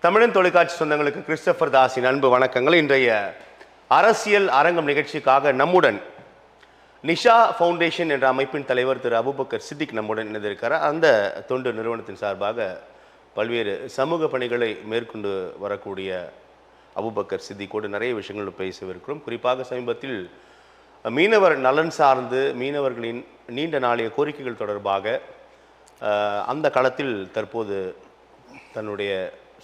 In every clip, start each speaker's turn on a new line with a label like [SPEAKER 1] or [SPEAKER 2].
[SPEAKER 1] தமிழன் தொலைக்காட்சி சொந்தங்களுக்கு கிறிஸ்டபர் தாஸின் அன்பு வணக்கங்கள். இன்றைய அரசியல் அரங்கம் நிகழ்ச்சிக்காக நம்முடன் நிஷா ஃபவுண்டேஷன் என்ற அமைப்பின் தலைவர் திரு அபுபக்கர் சித்திக் நம்முடன் இணைந்திருக்கிறார். அந்த தொண்டு நிறுவனத்தின் சார்பாக பல்வேறு சமூக பணிகளை மேற்கொண்டு வரக்கூடிய அபுபக்கர் சித்திக்கோடு நிறைய விஷயங்கள் பேசவிருக்கிறோம். குறிப்பாக சமீபத்தில் மீனவர் நலன் சார்ந்து மீனவர்களின் நீண்ட நாளைய கோரிக்கைகள் தொடர்பாக அந்த களத்தில் தற்போது தன்னுடைய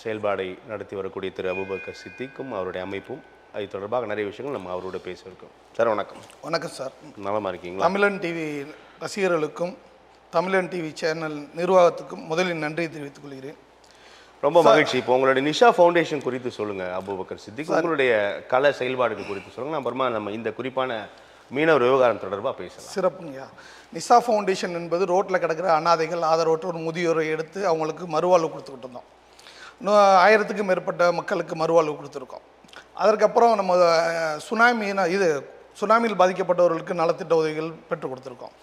[SPEAKER 1] செயல்பாடை நடத்தி வரக்கூடிய திரு அபுபக்கர் சித்திக்கும் அவருடைய அமைப்பும் அது தொடர்பாக நிறைய விஷயங்கள் நம்ம அவரோட பேசியிருக்கோம். சார் வணக்கம்.
[SPEAKER 2] வணக்கம் சார்.
[SPEAKER 1] நலமாக இருக்கீங்களா?
[SPEAKER 2] தமிழன் டிவி ரசிகர்களுக்கும் தமிழன் டிவி சேனல் நிர்வாகத்துக்கும் முதலில் நன்றி தெரிவித்துக் கொள்கிறேன்.
[SPEAKER 1] ரொம்ப மகிழ்ச்சி. இப்போ உங்களுடைய நிஷா ஃபவுண்டேஷன் குறித்து சொல்லுங்கள் அபுபக்கர் சித்திக். உங்களுடைய கலை செயல்பாடுகள் குறித்து சொல்லுங்கள். அப்புறமா நம்ம இந்த குறிப்பான மீனவர் விவகாரம் தொடர்பாக பேசலாம்.
[SPEAKER 2] சிறப்புங்கய்யா. நிஷா ஃபவுண்டேஷன் என்பது ரோட்டில் கிடக்கிற அனாதைகள் ஆதரவற்ற ஒரு முதியோரை எடுத்து அவங்களுக்கு மறுவாழ்வு கொடுத்துக்கிட்டு இருந்தோம். 1000க்கும் மேற்பட்ட மக்களுக்கு மறுவாழ்வு கொடுத்துருக்கோம். அதற்கப்புறம் நம்ம சுனாமியில் பாதிக்கப்பட்டவர்களுக்கு நலத்திட்ட உதவிகள் பெற்றுக் கொடுத்துருக்கோம்.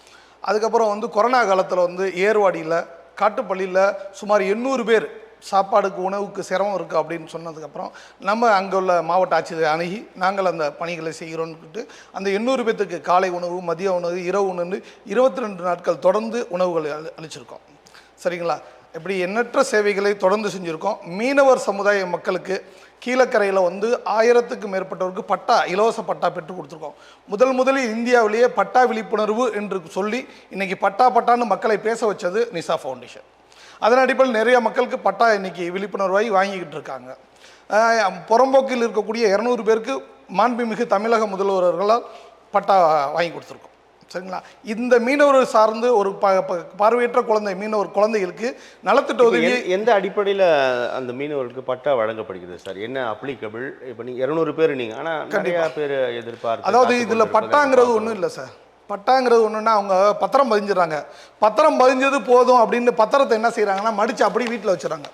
[SPEAKER 2] அதுக்கப்புறம் கொரோனா காலத்தில் ஏர்வாடியில் காட்டுப்பள்ளியில் சுமார் 800 பேர் சாப்பாடுக்கு உணவுக்கு சிரமம் இருக்குது அப்படின்னு சொன்னதுக்கப்புறம் நம்ம அங்கே உள்ள மாவட்ட ஆட்சியரை அணுகி நாங்கள் அந்த பணிகளை செய்கிறோன்னுட்டு அந்த 800 பேர்த்துக்கு காலை உணவு, மதிய உணவு, இரவு உணவு 22 நாட்கள் தொடர்ந்து உணவுகளை அளிச்சிருக்கோம். சரிங்களா? இப்படி எண்ணற்ற சேவைகளை தொடர்ந்து செஞ்சுருக்கோம். மீனவர் சமுதாய மக்களுக்கு கீழக்கரையில் 1000க்கும் மேற்பட்டவருக்கு பட்டா, இலவச பட்டா பெற்றுக் கொடுத்துருக்கோம். முதலில் இந்தியாவிலேயே பட்டா விழிப்புணர்வு என்று சொல்லி இன்றைக்கி பட்டான்னு மக்களை பேச வச்சது நிஷா ஃபவுண்டேஷன். அதன் அடிப்படையில் நிறைய மக்களுக்கு பட்டா இன்றைக்கி விழிப்புணர்வாகி வாங்கிக்கிட்டு இருக்காங்க. புறம்போக்கில் இருக்கக்கூடிய 200 பேருக்கு மாண்புமிகு தமிழக முதல்வர்களால் பட்டா வாங்கி கொடுத்துருக்கோம். சரிங்களா? இந்த மீனவர் சார்ந்து ஒரு பார்வையற்ற மீனவர் குழந்தைகளுக்கு நலத்திட்ட உதவி
[SPEAKER 1] எந்த அடிப்படையில் அந்த மீனவர்களுக்கு பட்டா வழங்கப்படுகிறது சார்? என்ன அப்ளிகபிள்? இப்போ நீங்கள் 200 பேர் நீங்கள், ஆனால் நிறைய பேர் எதிர்பார்த்து,
[SPEAKER 2] அதாவது இதில் பட்டாங்கிறது ஒன்றும் இல்லை சார். பட்டாங்கிறது ஒன்றுன்னா அவங்க பத்திரம் பதிஞ்சிடறாங்க. பத்திரம் பதிஞ்சது போதும் அப்படின்னு பத்திரத்தை என்ன செய்கிறாங்கன்னா மடித்து அப்படியே வீட்டில் வச்சுறாங்க.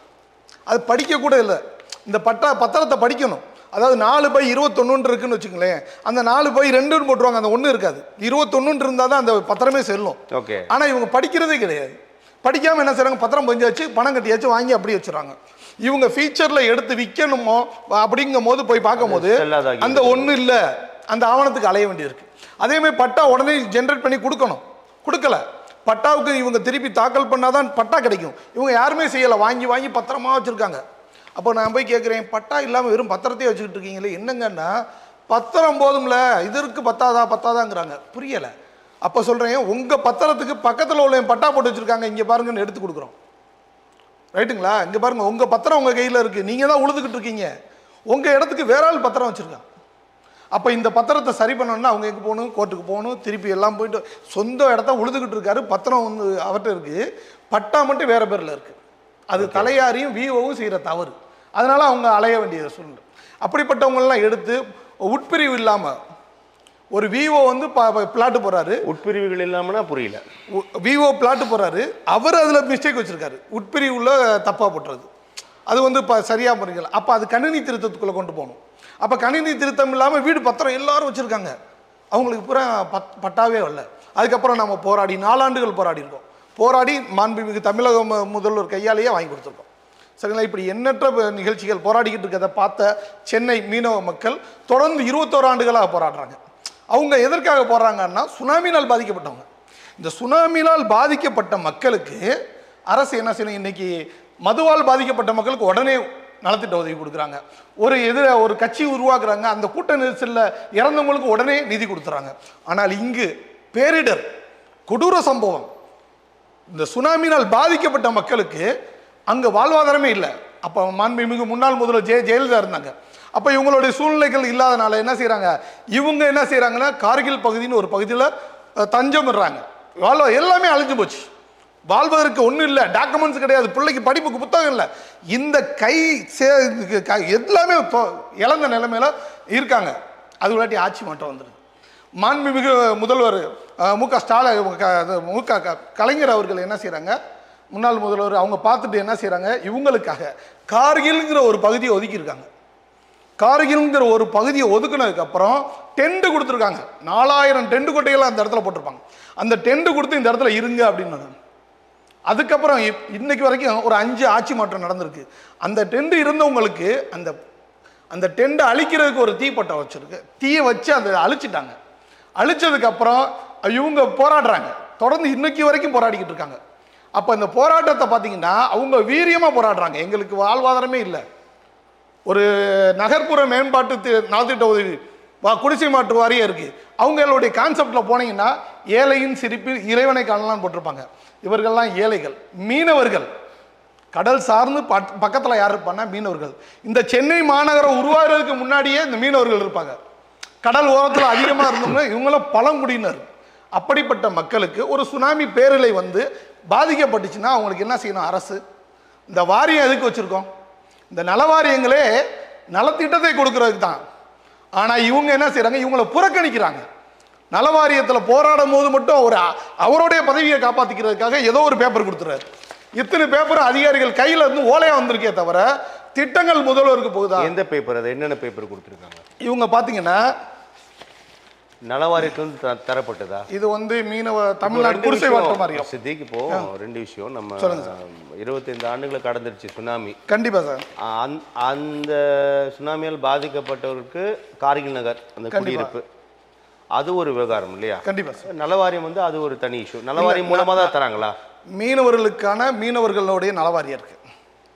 [SPEAKER 2] அது படிக்கக்கூட இல்லை. இந்த பத்திரத்தை படிக்கணும். அதாவது 4/21 இருக்குன்னு வச்சுங்களேன். அந்த 4/2 போட்டுருவாங்க. அந்த 1 இருக்காது. 21 இருந்தால் தான் அந்த பத்திரமே செல்லும்.
[SPEAKER 1] ஓகே.
[SPEAKER 2] ஆனால் இவங்க படிக்கிறதே கிடையாது. படிக்காமல் என்ன செய்கிறாங்க, பத்திரம் பதிஞ்சாச்சு, பணம் கட்டியாச்சு, வாங்கி அப்படி வச்சுறாங்க. இவங்க ஃபியூச்சரில் எடுத்து விற்கணுமோ அப்படிங்கும் போது போய் பார்க்கும் போது அந்த 1 இல்லை, அந்த ஆவணத்துக்கு அலைய வேண்டியிருக்கு. அதேமாதிரி பட்டா உடனே ஜென்ரேட் பண்ணி கொடுக்கல. பட்டாவுக்கு இவங்க திருப்பி தாக்கல் பண்ணாதான் பட்டா கிடைக்கும். இவங்க யாருமே செய்யலை. வாங்கி பத்திரமா வச்சுருக்காங்க. அப்போ நான் போய் கேட்குறேன், பட்டா இல்லாமல் வெறும் பத்திரத்தையே வச்சுக்கிட்டு இருக்கீங்களே என்னங்கன்னா, பத்திரம் போதும்ல, இதற்கு பத்தாதாங்கிறாங்க. புரியலை. அப்போ சொல்கிறேன், உங்கள் பத்திரத்துக்கு பக்கத்தில் உள்ள பட்டா போட்டு வச்சுருக்காங்க, இங்கே பாருங்கன்னு எடுத்து கொடுக்குறோம். ரைட்டுங்களா? இங்கே பாருங்கள், உங்கள் பத்திரம் உங்கள் கையில் இருக்குது, நீங்கள் தான் உழுதுகிட்டு இருக்கீங்க. உங்கள் இடத்துக்கு வேற ஆள் பத்திரம் வச்சுருக்காங்க. அப்போ இந்த பத்திரத்தை சரி பண்ணணும்னா அவங்க எங்கே போகணும்? கோர்ட்டுக்கு போகணும். திருப்பி எல்லாம் போயிட்டு சொந்த இடத்த உழுதுகிட்டு இருக்காரு. பத்திரம் அவர்கிட்ட இருக்குது, பட்டா மட்டும் வேறு பேரில் இருக்குது. அது தலையாரியும் விஓவும் செய்கிற தவறு. அதனால் அவங்க அலைய வேண்டிய சூழ்நிலை. அப்படிப்பட்டவங்களெலாம் எடுத்து உட்பிரிவு இல்லாமல் ஒரு விஓ பிளாட்டு போகிறாரு.
[SPEAKER 1] உட்பிரிவுகள் இல்லாமல்னா புரியல.
[SPEAKER 2] விஓ பிளாட்டு போகிறாரு, அவர் அதில் மிஸ்டேக் வச்சுருக்காரு. உட்பிரிவுல தப்பாக போட்டுறது அது சரியாக புரியல. அப்போ அது கணினி திருத்தத்துக்குள்ளே கொண்டு போகணும். அப்போ கணினி திருத்தம் இல்லாமல் வீடு பத்திரம் எல்லாரும் வச்சுருக்காங்க. அவங்களுக்கு பூரா பட்டாவே வரல. அதுக்கப்புறம் நம்ம 4 ஆண்டுகள் போராடி மாண்புமிகு தமிழக முதல்வர் கையாலேயே வாங்கி கொடுத்துருக்கோம். சரிங்களா? இப்படி எண்ணற்ற நிகழ்ச்சிகள் போராடிக்கிட்டு இருக்கிறத பார்த்த சென்னை மீனவ மக்கள் தொடர்ந்து 21 ஆண்டுகளாக போராடுறாங்க. அவங்க எதற்காக போடுறாங்கன்னா, சுனாமினால் பாதிக்கப்பட்டவங்க. இந்த சுனாமினால் பாதிக்கப்பட்ட மக்களுக்கு அரசு என்ன செய்யணும்? இன்னைக்கு மதுவால் பாதிக்கப்பட்ட மக்களுக்கு உடனே நலத்திட்ட உதவி கொடுக்குறாங்க. ஒரு கட்சி உருவாக்குறாங்க, அந்த கூட்ட நெரிசலில் இறந்தவங்களுக்கு உடனே நிதி கொடுத்துறாங்க. ஆனால் இங்கு பேரிடர், கொடூர சம்பவம், இந்த சுனாமினால் பாதிக்கப்பட்ட மக்களுக்கு அங்கே வாழ்வாதாரமே இல்லை. அப்போ மாண்புமிகு முன்னாள் முதல்வர் ஜெயலலிதா இருந்தாங்க. அப்போ இவங்களுடைய சூழ்நிலைகள் இல்லாதனால என்ன செய்கிறாங்கன்னா கார்கில் பகுதின்னு ஒரு பகுதியில் தஞ்சம் விடுறாங்க. எல்லாமே அழிஞ்சு போச்சு. வாழ்வதற்கு ஒன்றும் இல்லை, டாக்குமெண்ட்ஸ் கிடையாது, பிள்ளைக்கு படிப்புக்கு புத்தகம் இல்லை. இந்த எல்லாமே இழந்த நிலைமையில இருக்காங்க. அது விளையாட்டி ஆட்சி மாற்றம் வந்துடுது. மாண்புமிகு முதல்வர் கலைஞர் அவர்கள் என்ன செய்கிறாங்க, முன்னாள் முதல்வர் அவங்க பார்த்துட்டு என்ன செய்கிறாங்க, இவங்களுக்காக கார்கில்ங்கிற ஒரு பகுதியை ஒதுக்கியிருக்காங்க. கார்கில்ங்கிற ஒரு பகுதியை ஒதுக்குனதுக்கப்புறம் டென்ட் கொடுத்துருக்காங்க. 4000 டென்ட் கொட்டைகள் அந்த இடத்துல போட்டிருப்பாங்க. அந்த டென்ட் கொடுத்து இந்த இடத்துல இருங்க அப்படின்னு அதுக்கப்புறம் இன்னைக்கு வரைக்கும் ஒரு 5 ஆட்சி மாற்றம் நடந்திருக்கு. அந்த டெண்ட் இருந்தவங்களுக்கு அந்த டெண்டை அழிக்கிறதுக்கு ஒரு தீப்பட்டம் வச்சிருக்கு. தீயை வச்சு அதை அழிச்சிட்டாங்க. அழிச்சதுக்கப்புறம் இவங்க போராடுறாங்க. தொடர்ந்து இன்னைக்கு வரைக்கும் போராடிக்கிட்டு இருக்காங்க. அப்போ இந்த போராட்டத்தை பார்த்தீங்கன்னா அவங்க வீரியமாக போராடுறாங்க. எங்களுக்கு வாழ்வாதாரமே இல்லை. ஒரு நகர்ப்புற மேம்பாட்டு நலத்திட்ட உதவி குடிசை மாற்று வாரியம் இருக்குது. அவங்களுடைய கான்செப்டில் போனீங்கன்னா ஏழையின் சிரிப்பில் இறைவனை காணலாம்னு போட்டிருப்பாங்க. இவர்கள்லாம் ஏழைகள், மீனவர்கள். கடல் சார்ந்து பக்கத்தில் யார் இருப்பான்னா மீனவர்கள். இந்த சென்னை மாநகரம் உருவாகிறதுக்கு முன்னாடியே இந்த மீனவர்கள் இருப்பாங்க. கடல் ஓரத்தில் அதிகமாக இருந்தவங்க இவங்களும் பழங்குடியினர். அப்படிப்பட்ட மக்களுக்கு ஒரு சுனாமி பேரலை வந்து பாதிக்கப்பட்டுச்சுன்னா அவங்களுக்கு என்ன செய்யணும்? அரசு இந்த வாரியம் எதுக்கு வச்சுருக்கோம்? இந்த நலவாரியங்களே நலத்திட்டத்தை கொடுக்கறதுக்கு தான். ஆனால் இவங்க என்ன செய்கிறாங்க? இவங்களை புறக்கணிக்கிறாங்க. நலவாரியத்தில் போராடும் போது மட்டும் அவருடைய பதவியை காப்பாற்றிக்கிறதுக்காக ஏதோ ஒரு பேப்பர் கொடுத்துறாரு. இத்தனை பேப்பர் அதிகாரிகள் கையில் இருந்து ஓலையா வந்திருக்கே தவிர திட்டங்கள் முதல்வருக்கு போகுதா?
[SPEAKER 1] எந்த பேப்பர்? அது என்னென்ன பேப்பர் கொடுத்துருக்காங்க?
[SPEAKER 2] இவங்க பார்த்தீங்கன்னா
[SPEAKER 1] நலவாரியத்திலிருந்து தரப்பட்டதா?
[SPEAKER 2] இது வந்து மீனவ தமிழ்நாடு குடிசை மாற்று வாரியம்.
[SPEAKER 1] சித்திக்கு இப்போ 2 விஷயம். நம்ம 25 ஆண்டுகளை கடந்துருச்சு சுனாமி.
[SPEAKER 2] கண்டிப்பா சார்.
[SPEAKER 1] அந்த சுனாமியால் பாதிக்கப்பட்டவருக்கு கார்கில் நகர் அந்த குடியிருப்பு அது ஒரு விவகாரம் இல்லையா?
[SPEAKER 2] கண்டிப்பா சார்.
[SPEAKER 1] நலவாரியம் வந்து அது ஒரு தனி இஷ்யூ. நலவாரியம் மூலமா தான் தராங்களா?
[SPEAKER 2] மீனவர்களுக்கான மீனவர்களுடைய நலவாரியம் இருக்கு,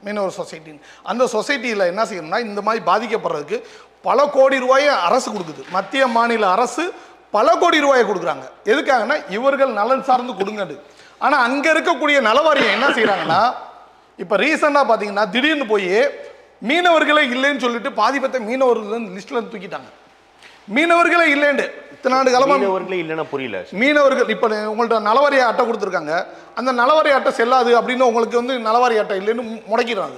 [SPEAKER 2] மீனவர் சொசைட்டி. அந்த சொசைட்டியில் என்ன செய்யணும்னா இந்த மாதிரி பாதிக்கப்படுறதுக்கு பல கோடி ரூபாயை அரசு கொடுக்குது. மத்திய மாநில அரசு பல கோடி ரூபாயை கொடுக்குறாங்க. எதுக்காகனா இவர்கள் நலன் சார்ந்து கொடுங்கடு. ஆனால் அங்கே இருக்கக்கூடிய நலவாரியம் என்ன செய்கிறாங்கன்னா இப்போ ரீசெண்டாக பார்த்தீங்கன்னா திடீர்னு போய் மீனவர்களே இல்லைன்னு சொல்லிட்டு பாதிப்பத்தை மீனவர்கள் லிஸ்ட்ல தூக்கிட்டாங்க. மீனவர்களே இல்லைன்னு இத்தனை ஆண்டு காலமாக
[SPEAKER 1] மீனவர்களே இல்லைன்னா புரியல.
[SPEAKER 2] மீனவர்கள் இப்போ உங்கள்கிட்ட நலவாரிய அட்டை கொடுத்துருக்காங்க. அந்த நலவாரிய அட்டை செல்லாது அப்படின்னு உங்களுக்கு வந்து நலவாரிய அட்டை இல்லைன்னு முடக்கிறாங்க.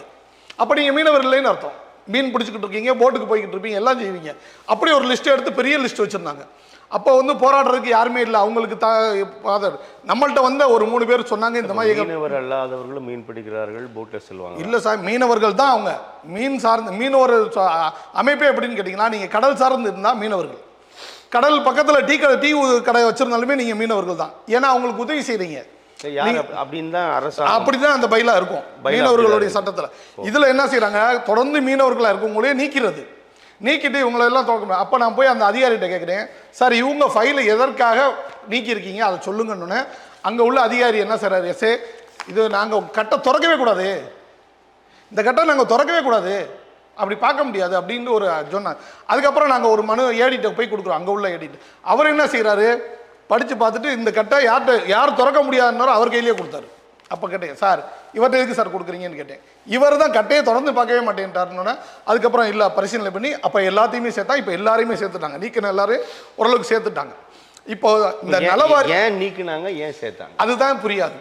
[SPEAKER 2] அப்போ நீங்கள் மீனவர்கள் இல்லைன்னு அர்த்தம். மீன் பிடிச்சிக்கிட்டு இருக்கீங்க, போட்டுக்கு போய்கிட்டு இருப்பீங்க, எல்லாம் செய்வீங்க. அப்படி ஒரு லிஸ்ட் எடுத்து பெரிய லிஸ்ட் வச்சுருந்தாங்க. அப்போ வந்து போராடுறதுக்கு யாருமே இல்லை. அவங்களுக்கு நம்மள்கிட்ட வந்த ஒரு 3 பேர் சொன்னாங்க இந்த மாதிரி
[SPEAKER 1] மீனவர் அல்லாதவர்களும் மீன் பிடிக்கிறார்கள், போட்டில் செல்வாங்க.
[SPEAKER 2] இல்லை சார், மீனவர்கள் தான் அவங்க. மீன் சார்ந்து மீனவர் அமைப்பே எப்படின்னு கேட்டிங்கன்னா நீங்கள் கடல் சார்ந்து இருந்தால் மீனவர்கள். கடல் பக்கத்தில் டீ கடை வச்சிருந்தாலுமே நீங்கள் மீனவர்கள் தான். ஏன்னா அவங்களுக்கு உதவி செய்கிறீங்க. அப்படிதான் அந்த பைலா இருக்கும் மீனவர்களுடைய சட்டத்தில். இதுல என்ன செய்யறாங்க? தொடர்ந்து மீனவர்களா இருக்கவங்களே நீக்கிட்டு இவங்களை எல்லாம் தோக்கணும். அப்ப நான் போய் அந்த அதிகாரிகிட்ட கேட்கிறேன், சார் இவங்க ஃபைலை எதற்காக நீக்கி இருக்கீங்க அதை சொல்லுங்கன்னு. அங்க உள்ள அதிகாரி என்ன செய்றாரு? எஸ்ஏ இது நாங்க கட்டை திறக்கவே கூடாது, இந்த கட்டை நாங்க திறக்கவே கூடாது, அப்படி பார்க்க முடியாது அப்படின்னு ஒரு சொன்னார். அதுக்கப்புறம் நாங்கள் ஒரு மனு ஏடிட்ட போய் கொடுக்குறோம். அங்கே உள்ள ஏடிட்டு அவர் என்ன செய்கிறாரு? படித்து பார்த்துட்டு இந்த கட்டை யார் திறக்க முடியாதுன்னாரோ அவர் கையிலேயே கொடுத்தாரு. அப்போ கேட்டேன், சார் இவர்கிட்ட எதுக்கு சார் கொடுக்குறீங்கன்னு கேட்டேன். இவர் தான் கட்டையை திறந்து பார்க்கவே மாட்டேன்ட்டாருன்னு. அதுக்கப்புறம் இல்லை பரிசீலனை பண்ணி அப்போ எல்லாத்தையுமே சேர்த்தா இப்போ எல்லாரையுமே சேர்த்துட்டாங்க. நீக்கின எல்லாரும் ஓரளவுக்கு சேர்த்துட்டாங்க. இப்போ இந்த நலவாரி
[SPEAKER 1] ஏன் நீக்கினாங்க, ஏன் சேர்த்தாங்க
[SPEAKER 2] அதுதான் புரியாது.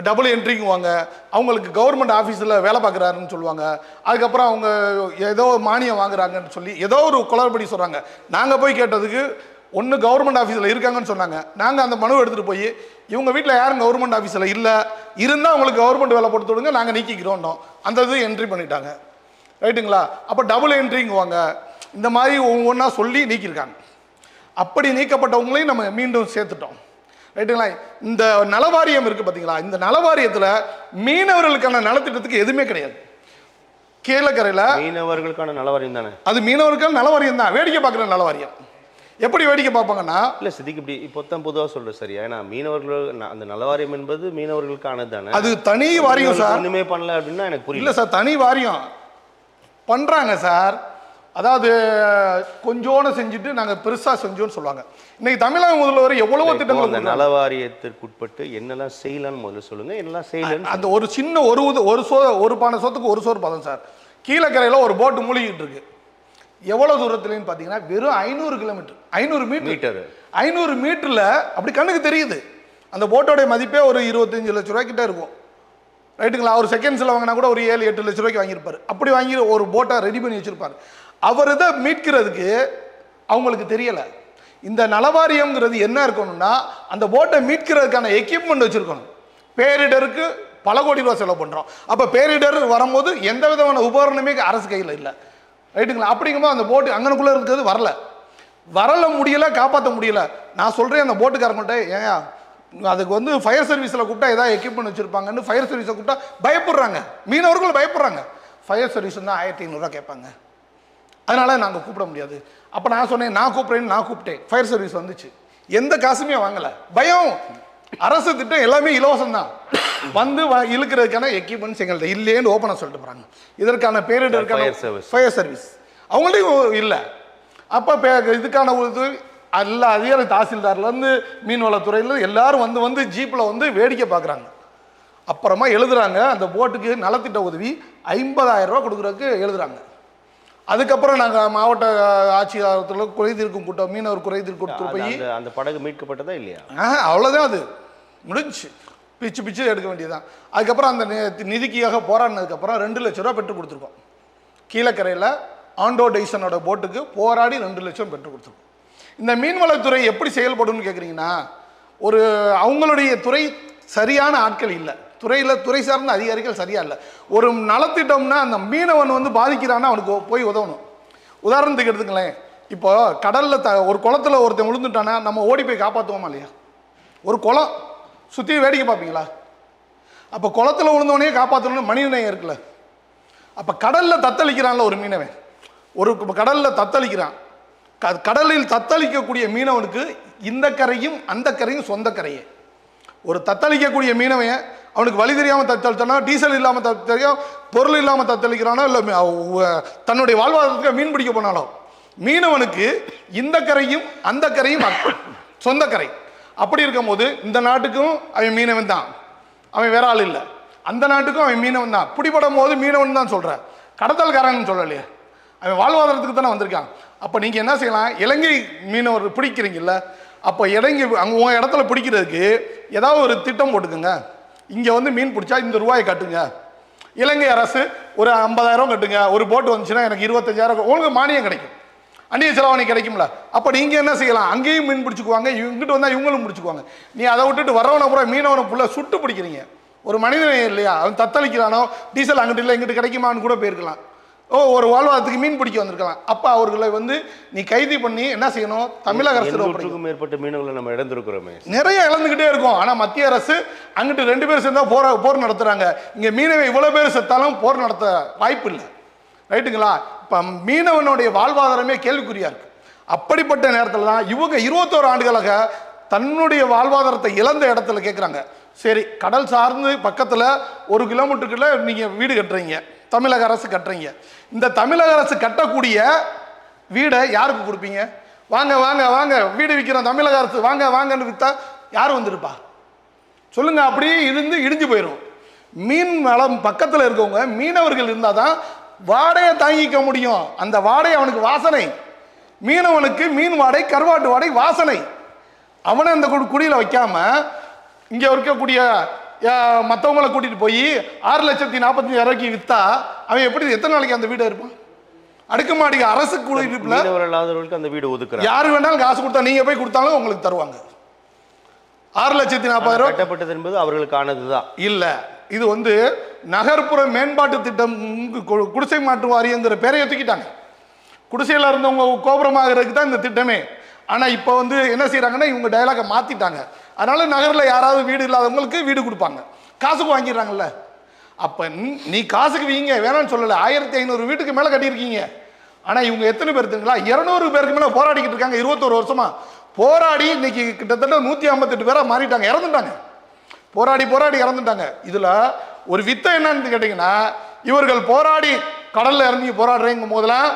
[SPEAKER 2] டபுள் என்ட்ரிங்குவாங்க, அவங்களுக்கு கவர்மெண்ட் ஆஃபீஸில் வேலை பார்க்குறாருன்னு சொல்லுவாங்க. அதுக்கப்புறம் அவங்க ஏதோ மானியம் வாங்குறாங்கன்னு சொல்லி ஏதோ ஒரு குளறுபடி சொல்கிறாங்க. நாங்கள் போய் கேட்டதுக்கு ஒன்று கவர்மெண்ட் ஆஃபீஸில் இருக்காங்கன்னு சொன்னாங்க. நாங்கள் அந்த மனுவை எடுத்துகிட்டு போய் இவங்க வீட்டில் யாரும் கவர்மெண்ட் ஆஃபீஸில் இல்லை, இருந்தால் அவங்களுக்கு கவர்மெண்ட் வேலை போட்டு விடுங்க, நாங்கள் நீக்கிக்கிறோம். அந்த இது என்ட்ரி பண்ணிட்டாங்க. ரைட்டுங்களா? அப்போ டபுள் என்ட்ரிங்குவாங்க. இந்த மாதிரி ஒவ்வொன்றா சொல்லி நீக்கியிருக்காங்க. அப்படி நீக்கப்பட்டவங்களையும் நம்ம மீண்டும் சேர்த்துட்டோம். ரைட்டுங்களா? இந்த நலவாரியம் இருக்குது பார்த்தீங்களா, இந்த நலவாரியத்தில் மீனவர்களுக்கான நலத்திட்டத்துக்கு எதுவுமே கிடையாது. கீழக்கரையில்
[SPEAKER 1] மீனவர்களுக்கான நலவாரியம் தானே அது?
[SPEAKER 2] மீனவர்களுக்கான நலவாரியம் தான். வேடிக்கை பார்க்குற நலவாரியம். எப்படி வேடிக்கை பார்ப்பாங்கன்னா
[SPEAKER 1] இல்லை சித்திக்கு இப்படி இப்போத்தான் பொதுவாக சொல்கிறேன் சரியா? ஏன்னா மீனவர்கள் அந்த நலவாரியம் என்பது மீனவர்களுக்கானது தானே, அது
[SPEAKER 2] தனி வாரியம் சார்.
[SPEAKER 1] ஒன்றுமே பண்ணல அப்படின்னா எனக்கு புரியல.
[SPEAKER 2] இல்லை சார், தனி வாரியம் பண்ணுறாங்க சார். அதாவது கொஞ்சோன்னு செஞ்சுட்டு நாங்கள் பெருசாக செஞ்சோன்னு சொல்லுவாங்க. இன்னைக்கு தமிழக முதல்வர் எவ்வளவோ திட்டங்கள்.
[SPEAKER 1] அந்த நலவாரியத்திற்குட்பட்டு என்னெல்லாம் செய்யலான்னு முதல்ல சொல்லுங்க. என்னெல்லாம் செய்யலன்னு
[SPEAKER 2] அந்த ஒரு சின்ன ஒரு பானை சொத்துக்கு ஒரு சோறு பதம் சார். கீழக்கரையில் ஒரு போட்டு மூழ்கிட்டு இருக்கு. எவ்வளவு தூரத்துலன்னு பார்த்தீங்கன்னா வெறும் 500 கிலோமீட்டர், 500 மீட்டர். 500 மீட்டரில் அப்படி கண்ணுக்கு தெரியுது. அந்த போட்டோடைய மதிப்பே ஒரு 25 லட்ச ரூபாய்க்கிட்ட இருக்கும். ரைட்டுங்களா? ஒரு செகண்ட்ஸில் வாங்கினா கூட ஒரு 7-8 லட்ச ரூபாய்க்கு வாங்கியிருப்பார். அப்படி வாங்கி ஒரு போட்டை ரெடி பண்ணி வச்சிருப்பார். அவர் இதை மீட்கிறதுக்கு அவங்களுக்கு தெரியலை. இந்த நலவாரியம்ங்கிறது என்ன இருக்கணும்னா அந்த போட்டை மீட்கிறதுக்கான எக்யூப்மெண்ட் வச்சிருக்கணும். பேரிடருக்கு பல கோடி ரூபா செலவு பண்ணுறோம். அப்போ பேரிடர் வரும்போது எந்த விதமான உபகரணமே அரசு கையில் இல்லை. ரைட்டுங்களா? அப்படிங்கும்போது அந்த போட்டு அங்கனுக்குள்ளே இருக்கிறது வரல முடியலை, காப்பாற்ற முடியல. நான் சொல்கிறேன் அந்த போட்டுக்காரங்கள்ட்ட, ஏன் அதுக்கு வந்து ஃபயர் சர்வீஸில் கூப்பிட்டா ஏதாவது எக்யூப்மெண்ட் வச்சுருப்பாங்கன்னு ஃபயர் சர்வீஸை கூப்பிட்டா பயப்படுறாங்க, மீனவர்கள் பயப்படுறாங்க. ஃபயர் சர்வீஸ் வந்து 1500 கேட்பாங்க, அதனால நாங்கள் கூப்பிட முடியாது. அப்போ நான் சொன்னேன், நான் கூப்பிட்றேன்னு நான் கூப்பிட்டேன். ஃபயர் சர்வீஸ் வந்துச்சு, எந்த காசுமே வாங்கலை. பயம், அரசு திட்டம் எல்லாமே இலவசம் தான். வந்து இழுக்கிறதுக்கான எக்யூப்மெண்ட்ஸ் எங்கள்கிட்ட இல்லைன்னு ஓப்பனாக சொல்லிட்டு போகிறாங்க. இதற்கான பேரிடருக்கான ஃபயர் சர்வீஸ் அவங்கள்ட்டையும் இல்லை. அப்போ இதுக்கான ஒரு எல்லா அதிகாரி, தாசில்தார்லேருந்து மீன்வளத்துறையிலேருந்து எல்லாரும் வந்து ஜீப்பில் வந்து வேடிக்கை பார்க்குறாங்க. அப்புறமா எழுதுறாங்க, அந்த போட்டுக்கு நலத்திட்ட உதவி 50,000 ரூபா கொடுக்குறதுக்கு எழுதுறாங்க. அதுக்கப்புறம் நாங்கள் மாவட்ட ஆட்சியாளத்தில் குறைதீர்க்கும் கூட்டம், மீனவர் குறைதீர்க்கும் கூட்டம் போய்
[SPEAKER 1] அந்த படகு மீட்கப்பட்டதா இல்லையா?
[SPEAKER 2] அவ்வளோதான், அது முடிஞ்சு பிச்சு எடுக்க வேண்டியதுதான். அதுக்கப்புறம் அந்த நிதிக்காக போராடினதுக்கப்புறம் 2 லட்ச ரூபா பெற்று கொடுத்துருக்கோம். கீழக்கரையில் ஆண்டோ டெய்சனோட போட்டுக்கு போராடி 2 லட்சம் பெற்று கொடுத்துருக்கோம். இந்த மீன்வளத்துறை எப்படி செயல்படும்னு கேட்குறீங்கன்னா, ஒரு அவங்களுடைய துறை சரியான ஆட்கள் இல்லை, துறை சார்ந்த அதிகாரிகள் சரியா இல்லை. ஒரு நலத்திட்டம்னா அந்த மீனவன் வந்து பாதிக்கிறான்னா அவனுக்கு போய் உதவணும். உதாரணத்துக்கு எடுத்துங்களேன், இப்போ கடலில் ஒரு குளத்துல ஒருத்தன் விழுந்துட்டானா நம்ம ஓடி போய் காப்பாற்றுவோமா இல்லையா? ஒரு குளம் சுற்றி வேடிக்கை பார்ப்பீங்களா? அப்போ குளத்துல விழுந்தவனே காப்பாற்றணும்னு மனிதநேயம் இருக்குல்ல. அப்போ கடலில் தத்தளிக்கிறான்ல ஒரு மீனவன், ஒரு கடலில் தத்தளிக்கிறான். கடலில் தத்தளிக்கக்கூடிய மீனவனுக்கு இந்த கரையும் அந்த கரையும் சொந்த கரையே. ஒரு தத்தளிக்கக்கூடிய மீனவன் அவனுக்கு வழி தெரியாமல் தத்தளித்தானா, டீசல் இல்லாமல் தத்தளிக்கும், பொருள் இல்லாமல் தத்தளிக்கிறானோ, இல்லை தன்னுடைய வாழ்வாதாரத்துக்கு மீன் பிடிக்க போனாலோ, மீனவனுக்கு இந்த கரையும் அந்த கரையும் சொந்த கரை. அப்படி இருக்கும்போது இந்த நாட்டுக்கும் அவன் மீனவன் தான், அவன் வேற ஆள் இல்லை. அந்த நாட்டுக்கும் அவன் மீனவன் தான். பிடிபடும் போது மீனவன் தான் சொல்ற, கடத்தல்காரன் சொல்லலையே, அவன் வாழ்வாதாரத்துக்கு தானே வந்திருக்கான். அப்போ நீங்கள் என்ன செய்யலாம், இலங்கை மீனவர் பிடிக்கிறீங்கல்ல, அப்போ இலங்கை அங்கே உங்கள் இடத்துல பிடிக்கிறதுக்கு ஏதாவது ஒரு திட்டம் போட்டுக்குங்க. இங்கே வந்து மீன் பிடிச்சா இந்த ரூபாயை கட்டுங்க, இலங்கை அரசு ஒரு 50,000 கட்டுங்க, ஒரு போட்டு வந்துச்சுன்னா எனக்கு 25,000 உங்களுக்கு மானியம் கிடைக்கும், அந்நிய செலவாணி கிடைக்கும்ல. அப்போ நீங்கள் என்ன செய்யலாம், அங்கேயும் மீன் பிடிச்சிக்குவாங்க, இங்கிட்டு வந்தால் இவங்களும் பிடிச்சிக்குவாங்க. நீ அதை விட்டுட்டு வரவனை பூரா மீனவனை ஃபுல்லாக சுட்டு பிடிக்கிறீங்க. ஒரு மனிதனே இல்லையா, அவன் தத்தளிக்கிறானோ, டீசல் அங்கிட்டு இல்லை இங்கிட்டு கிடைக்குமான்னு கூட போயிருக்கலாம். ஒரு வாழ்வாதாரத்துக்கு மீன் பிடிக்க வந்திருக்கலாம். அப்ப அவர்களை வந்து நீ கைது பண்ணி என்ன செய்யணும், தமிழக அரசு
[SPEAKER 1] மேற்பட்ட மீனவர்களை நம்ம இழந்திருக்கிறோமே, நிறைய
[SPEAKER 2] இழந்துகிட்டே இருக்கும். ஆனா மத்திய அரசு அங்கிட்டு 2 பேர் சேர்ந்தா போர் நடத்துறாங்க, இங்க மீனவன் இவ்வளவு பேர் செத்தாலும் போர் நடத்த வாய்ப்பு இல்லை. ரைட்டுங்களா? இப்ப மீனவனுடைய வாழ்வாதாரமே கேள்விக்குறியா இருக்கு. அப்படிப்பட்ட நேரத்தில் தான் இவங்க 21 ஆண்டுகளாக தன்னுடைய வாழ்வாதாரத்தை இழந்த இடத்துல கேட்குறாங்க. சரி, கடல் சார்ந்து பக்கத்தில் 1 கிலோமீட்டருக்குள்ள நீங்கள் வீடு கட்டுறீங்க, தமிழக அரசு கட்டுறீங்க. இந்த தமிழக அரசு கட்டக்கூடிய வீடை யாருக்கு கொடுப்பீங்க? வாங்க வாங்க வாங்க வீடு விற்கிறோம் தமிழக அரசு, வாங்க வாங்கன்னு விற்றா யார் வந்திருப்பா சொல்லுங்க? அப்படியே இருந்து இடிஞ்சு போயிடும். மீன் வளம் பக்கத்தில் இருக்கவங்க மீனவர்கள் இருந்தால் தான் வாடையை தாங்கிக்க முடியும். அந்த வாடகை அவனுக்கு வாசனை, மீனவனுக்கு மீன் வாடகை, கருவாட்டு வாடகை வாசனை. அவனை அந்த குடியில் வைக்காம இங்கே இருக்கக்கூடிய மற்றவங்களை கூட்டிட்டு போய் 6,45,000 விற்றா அவன் எப்படி எத்தனை நாளைக்கு அந்த வீடு இருப்பான்? அடுக்குமாடி அரசு குடியிருப்புல
[SPEAKER 1] அந்த வீடு ஒதுக்குறாங்க.
[SPEAKER 2] யாரு வேணாலும் காசு கொடுத்தா, நீங்க போய் கொடுத்தாலும் உங்களுக்கு தருவாங்க. 6,40,000
[SPEAKER 1] கட்டப்பட்டது என்பது அவர்களுக்கானதுதான்
[SPEAKER 2] இல்ல. இது வந்து நகர்ப்புற மேம்பாட்டு திட்டம், குடிசை மாற்று வாரியங்கிற பேரை ஏற்றுக்கிட்டாங்க. குடிசையில் இருந்தவங்க கோபுரமாகிறதுக்கு தான் இந்த திட்டமே. ஆனால் இப்போ வந்து என்ன செய்கிறாங்கன்னா, இவங்க டயலாகை மாற்றிட்டாங்க. அதனால நகரில் யாராவது வீடு இல்லாதவங்களுக்கு வீடு கொடுப்பாங்க, காசுக்கு வாங்கிடுறாங்கல்ல. அப்போ நீ காசுக்கு வீங்க வேணாம்னு சொல்லலை, 1,500 வீட்டுக்கு மேலே கட்டியிருக்கீங்க. ஆனால் இவங்க எத்தனை பேர் தெரியுங்களா? 200 பேருக்கு மேலே போராடிக்கிட்டு இருக்காங்க. 21 வருஷமா போராடி இன்னைக்கு கிட்டத்தட்ட 158 பேராக மாறிட்டாங்க, இறந்துட்டாங்க. போராடி இறந்துட்டாங்க. இதில் ஒரு வித்தை என்னன்னு கேட்டிங்கன்னா, இவர்கள் போராடி கடலில் இறங்கி போராடுறேங்கும் போதெல்லாம்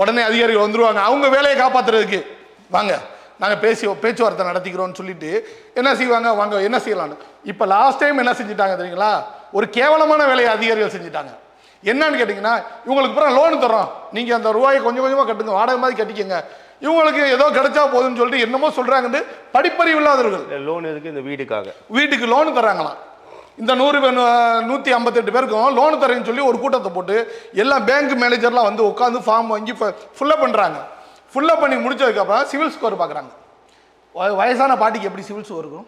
[SPEAKER 2] உடனே அதிகாரிகள் வந்துருவாங்க, அவங்க வேலையை காப்பாற்றுறதுக்கு. வாங்க நாங்கள் பேச்சுவார்த்தை நடத்திக்கிறோம்னு சொல்லிட்டு என்ன செய்வாங்க, வாங்க என்ன செய்யலான்னு. இப்போ லாஸ்ட் டைம் என்ன செஞ்சுட்டாங்க தெரியுங்களா? ஒரு கேவலமான வேலையை அதிகாரிகள் செஞ்சுட்டாங்க. என்னன்னு கேட்டிங்கன்னா, இவங்களுக்கு அப்புறம் லோன் தரோம், நீங்கள் அந்த ரூபாயை கொஞ்சம் கொஞ்சமாக கட்டுங்க, வாடகை மாதிரி கட்டிக்கங்க, இவங்களுக்கு ஏதோ கிடைச்சா போதுன்னு சொல்லிட்டு என்னமோ சொல்கிறாங்கன்னு படிப்பறிவு இல்லாதவர்கள்.
[SPEAKER 1] லோன் எதுக்கு? இந்த
[SPEAKER 2] வீட்டுக்கு லோன் தராங்களாம். இந்த 158 பேருக்கும் லோன் தரேன்னு சொல்லி ஒரு கூட்டத்தை போட்டு எல்லாம் பேங்க் மேனேஜர்லாம் வந்து உட்காந்து ஃபார்ம் வாங்கி ஃபுல்லப் பண்ணுறாங்க. ஃபுல்லப் பண்ணி முடிச்சதுக்கப்புறம் சிவில் ஸ்கோர் பார்க்குறாங்க. வயசான பாட்டிக்கு எப்படி சிவில் ஸ்கோர் இருக்கும்?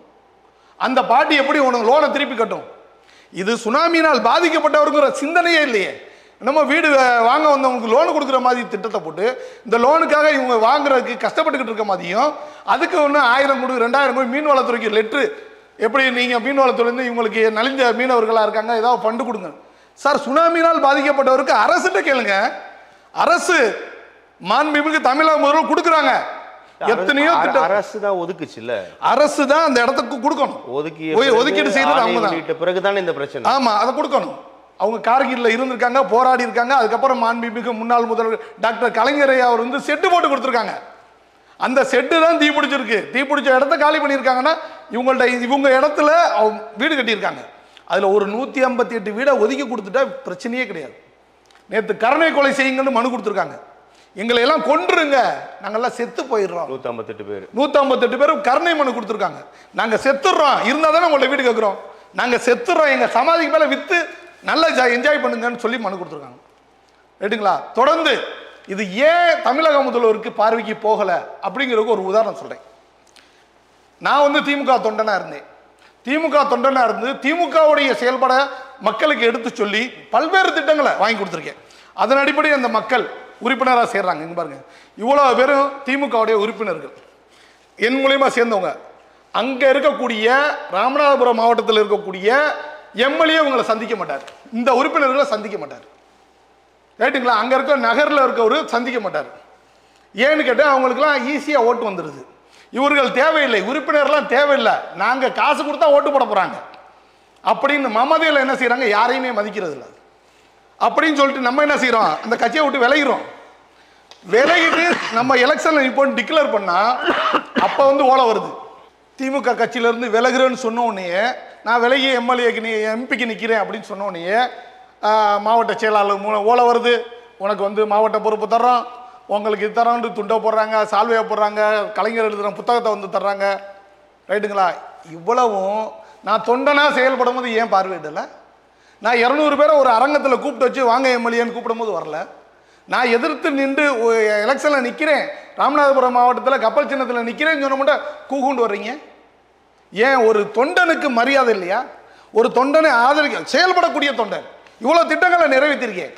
[SPEAKER 2] அந்த பாட்டி எப்படி உனக்கு லோனை திருப்பி கட்டும்? இது சுனாமினால் பாதிக்கப்பட்டவருங்கிற சிந்தனையே இல்லையே. நம்ம வீடு வாங்க வந்தவங்களுக்கு லோன் கொடுக்குற மாதிரி திட்டத்தை போட்டு இந்த லோனுக்காக இவங்க வாங்குறதுக்கு கஷ்டப்பட்டுக்கிட்டு இருக்க மாதிரியும், அதுக்கு ஒன்று 1000 கொடு 2000 கொடு மீன்வளத்துறைக்கு லெட்ரு எப்படி நீங்கள் மீன்வளத்துலேருந்து இவங்களுக்கு நலிஞ்ச மீனவர்களாக இருக்காங்க, ஏதாவது ஃபண்டு கொடுங்க சார். சுனாமினால் பாதிக்கப்பட்டவருக்கு அரசுகிட்ட கேளுங்க. அரசு மாண்புமிகு தமிழக முதல்வர் கொடுக்குறாங்க. எத்தனையோ திட்டம்
[SPEAKER 1] அரசு தான் ஒதுக்குச்சு இல்ல,
[SPEAKER 2] அரசு தான் அந்த இடத்துக்கு கொடுக்கணும். ஒதுக்கீடு செய்யறது அவங்க தான்.
[SPEAKER 1] பிறகுதானே இந்த பிரச்சனை.
[SPEAKER 2] ஆமா, அதை கொடுக்கணும். அவங்க கார்கில்ல இருந்திருக்காங்க, போராடி இருக்காங்க. அதுக்கப்புறம் மாண்புமிகு முன்னாள் முதல்வர் டாக்டர் கலைஞர் அவர் வந்து செட்டு போட்டு கொடுத்துருக்காங்க. அந்த செட்டு தான் தீ பிடிச்சிருக்கு. தீ பிடிச்ச இடத்த காலி பண்ணியிருக்காங்கன்னா இவங்க இடத்துல வீடு கட்டியிருக்காங்க. அதில் ஒரு 158 வீடை ஒதுக்கி கொடுத்துட்டா பிரச்சனையே கிடையாது. நேற்று கருணை கொலை செய்யுங்கன்னு மனு கொடுத்துருக்காங்க. எங்களை எல்லாம் கொன்றுங்க, நாங்கெல்லாம் செத்து போயிடுறோம். 158 பேர் கருணை மனு கொடுத்துருக்காங்க. நாங்கள் செத்துடுறோம், இருந்தால் தானே உங்களை வீடு கேட்குறோம். நாங்கள் செத்துடுறோம், எங்கள் சமாதிக்கு மேலே விற்று நல்லா என்ஜாய் பண்ணுங்கன்னு சொல்லி மனு கொடுத்துருக்காங்க. ரைட்டுங்களா? தொடர்ந்து இது ஏன் தமிழக முதல்வருக்கு பார்வைக்கு போகலை அப்படிங்கிறதுக்கு ஒரு உதாரணம் சொல்கிறேன். நான் வந்து திமுக தொண்டனாக இருந்தேன். திமுக தொண்டனாக இருந்து திமுகவுடைய செயல்பட மக்களுக்கு எடுத்து சொல்லி பல்வேறு திட்டங்களை வாங்கி கொடுத்துருக்கேன். அதன் அடிப்படையில் அந்த மக்கள் உறுப்பினராக சேர்றாங்க. இங்கே பாருங்க, இவ்வளோ பேரும் திமுகவுடைய உறுப்பினர்கள் என் மூலியமா சேர்ந்தவங்க. அங்கே இருக்கக்கூடிய ராமநாதபுரம் மாவட்டத்தில் இருக்கக்கூடிய எம்எல்ஏ உங்களை சந்திக்க மாட்டார், இந்த உறுப்பினர்களை சந்திக்க மாட்டார். ரைட்டுங்களா? அங்கே இருக்க நகரில் இருக்கவர் சந்திக்க மாட்டார். ஏன்னு கேட்டால் அவங்களுக்குலாம் ஈஸியாக ஓட்டு வந்துடுது. இவர்கள் தேவையில்லை, உறுப்பினர்லாம் தேவையில்லை, நாங்கள் காசு கொடுத்தா ஓட்டு போட போகிறாங்க அப்படின்னு மமதையில் என்ன செய்கிறாங்க, யாரையுமே மதிக்கிறது இல்லை. அப்படின்னு சொல்லிட்டு நம்ம என்ன செய்கிறோம், அந்த கட்சியை விட்டு விலகிறோம். விலகிட்டு நம்ம எலெக்ஷனில் இப்போ டிக்ளேர் பண்ணால் அப்போ வந்து ஓலை வருது. திமுக கட்சியிலேருந்து விலகுறேன்னு சொன்ன உடனே நான் விலகி எம்பிக்கு நிற்கிறேன் அப்படின்னு சொன்ன உடனே மாவட்ட செயலாளர் ஓலை வருது, உனக்கு வந்து மாவட்ட பொறுப்பு தர்றோம், உங்களுக்கு இது தரோன்னு துண்டை போடுறாங்க, சால்வையை போடுறாங்க, கலைஞர் எழுதுகிற புத்தகத்தை வந்து தர்றாங்க. ரைட்டுங்களா? இவ்வளவும் நான் தொண்டனாக செயல்படும் போது ஏன் பார்வையிடலை? நான் 200 பேரை ஒரு அரங்கத்தில் கூப்பிட்டு வச்சு வாங்க எம்எல்ஏன்னு கூப்பிடும் போது வரல. நான் எதிர்த்து நின்று எலெக்ஷனில் நிற்கிறேன், ராமநாதபுரம் மாவட்டத்தில் கப்பல் சின்னத்தில் நிற்கிறேன்னு சொன்ன மட்டும் கூகுண்டு வர்றீங்க. ஏன் ஒரு தொண்டனுக்கு மரியாதை இல்லையா? ஒரு தொண்டனை ஆதரிக்க செயல்படக்கூடிய தொண்டன் இவ்வளோ திட்டங்களை நிறைவேற்றிருக்கேன்.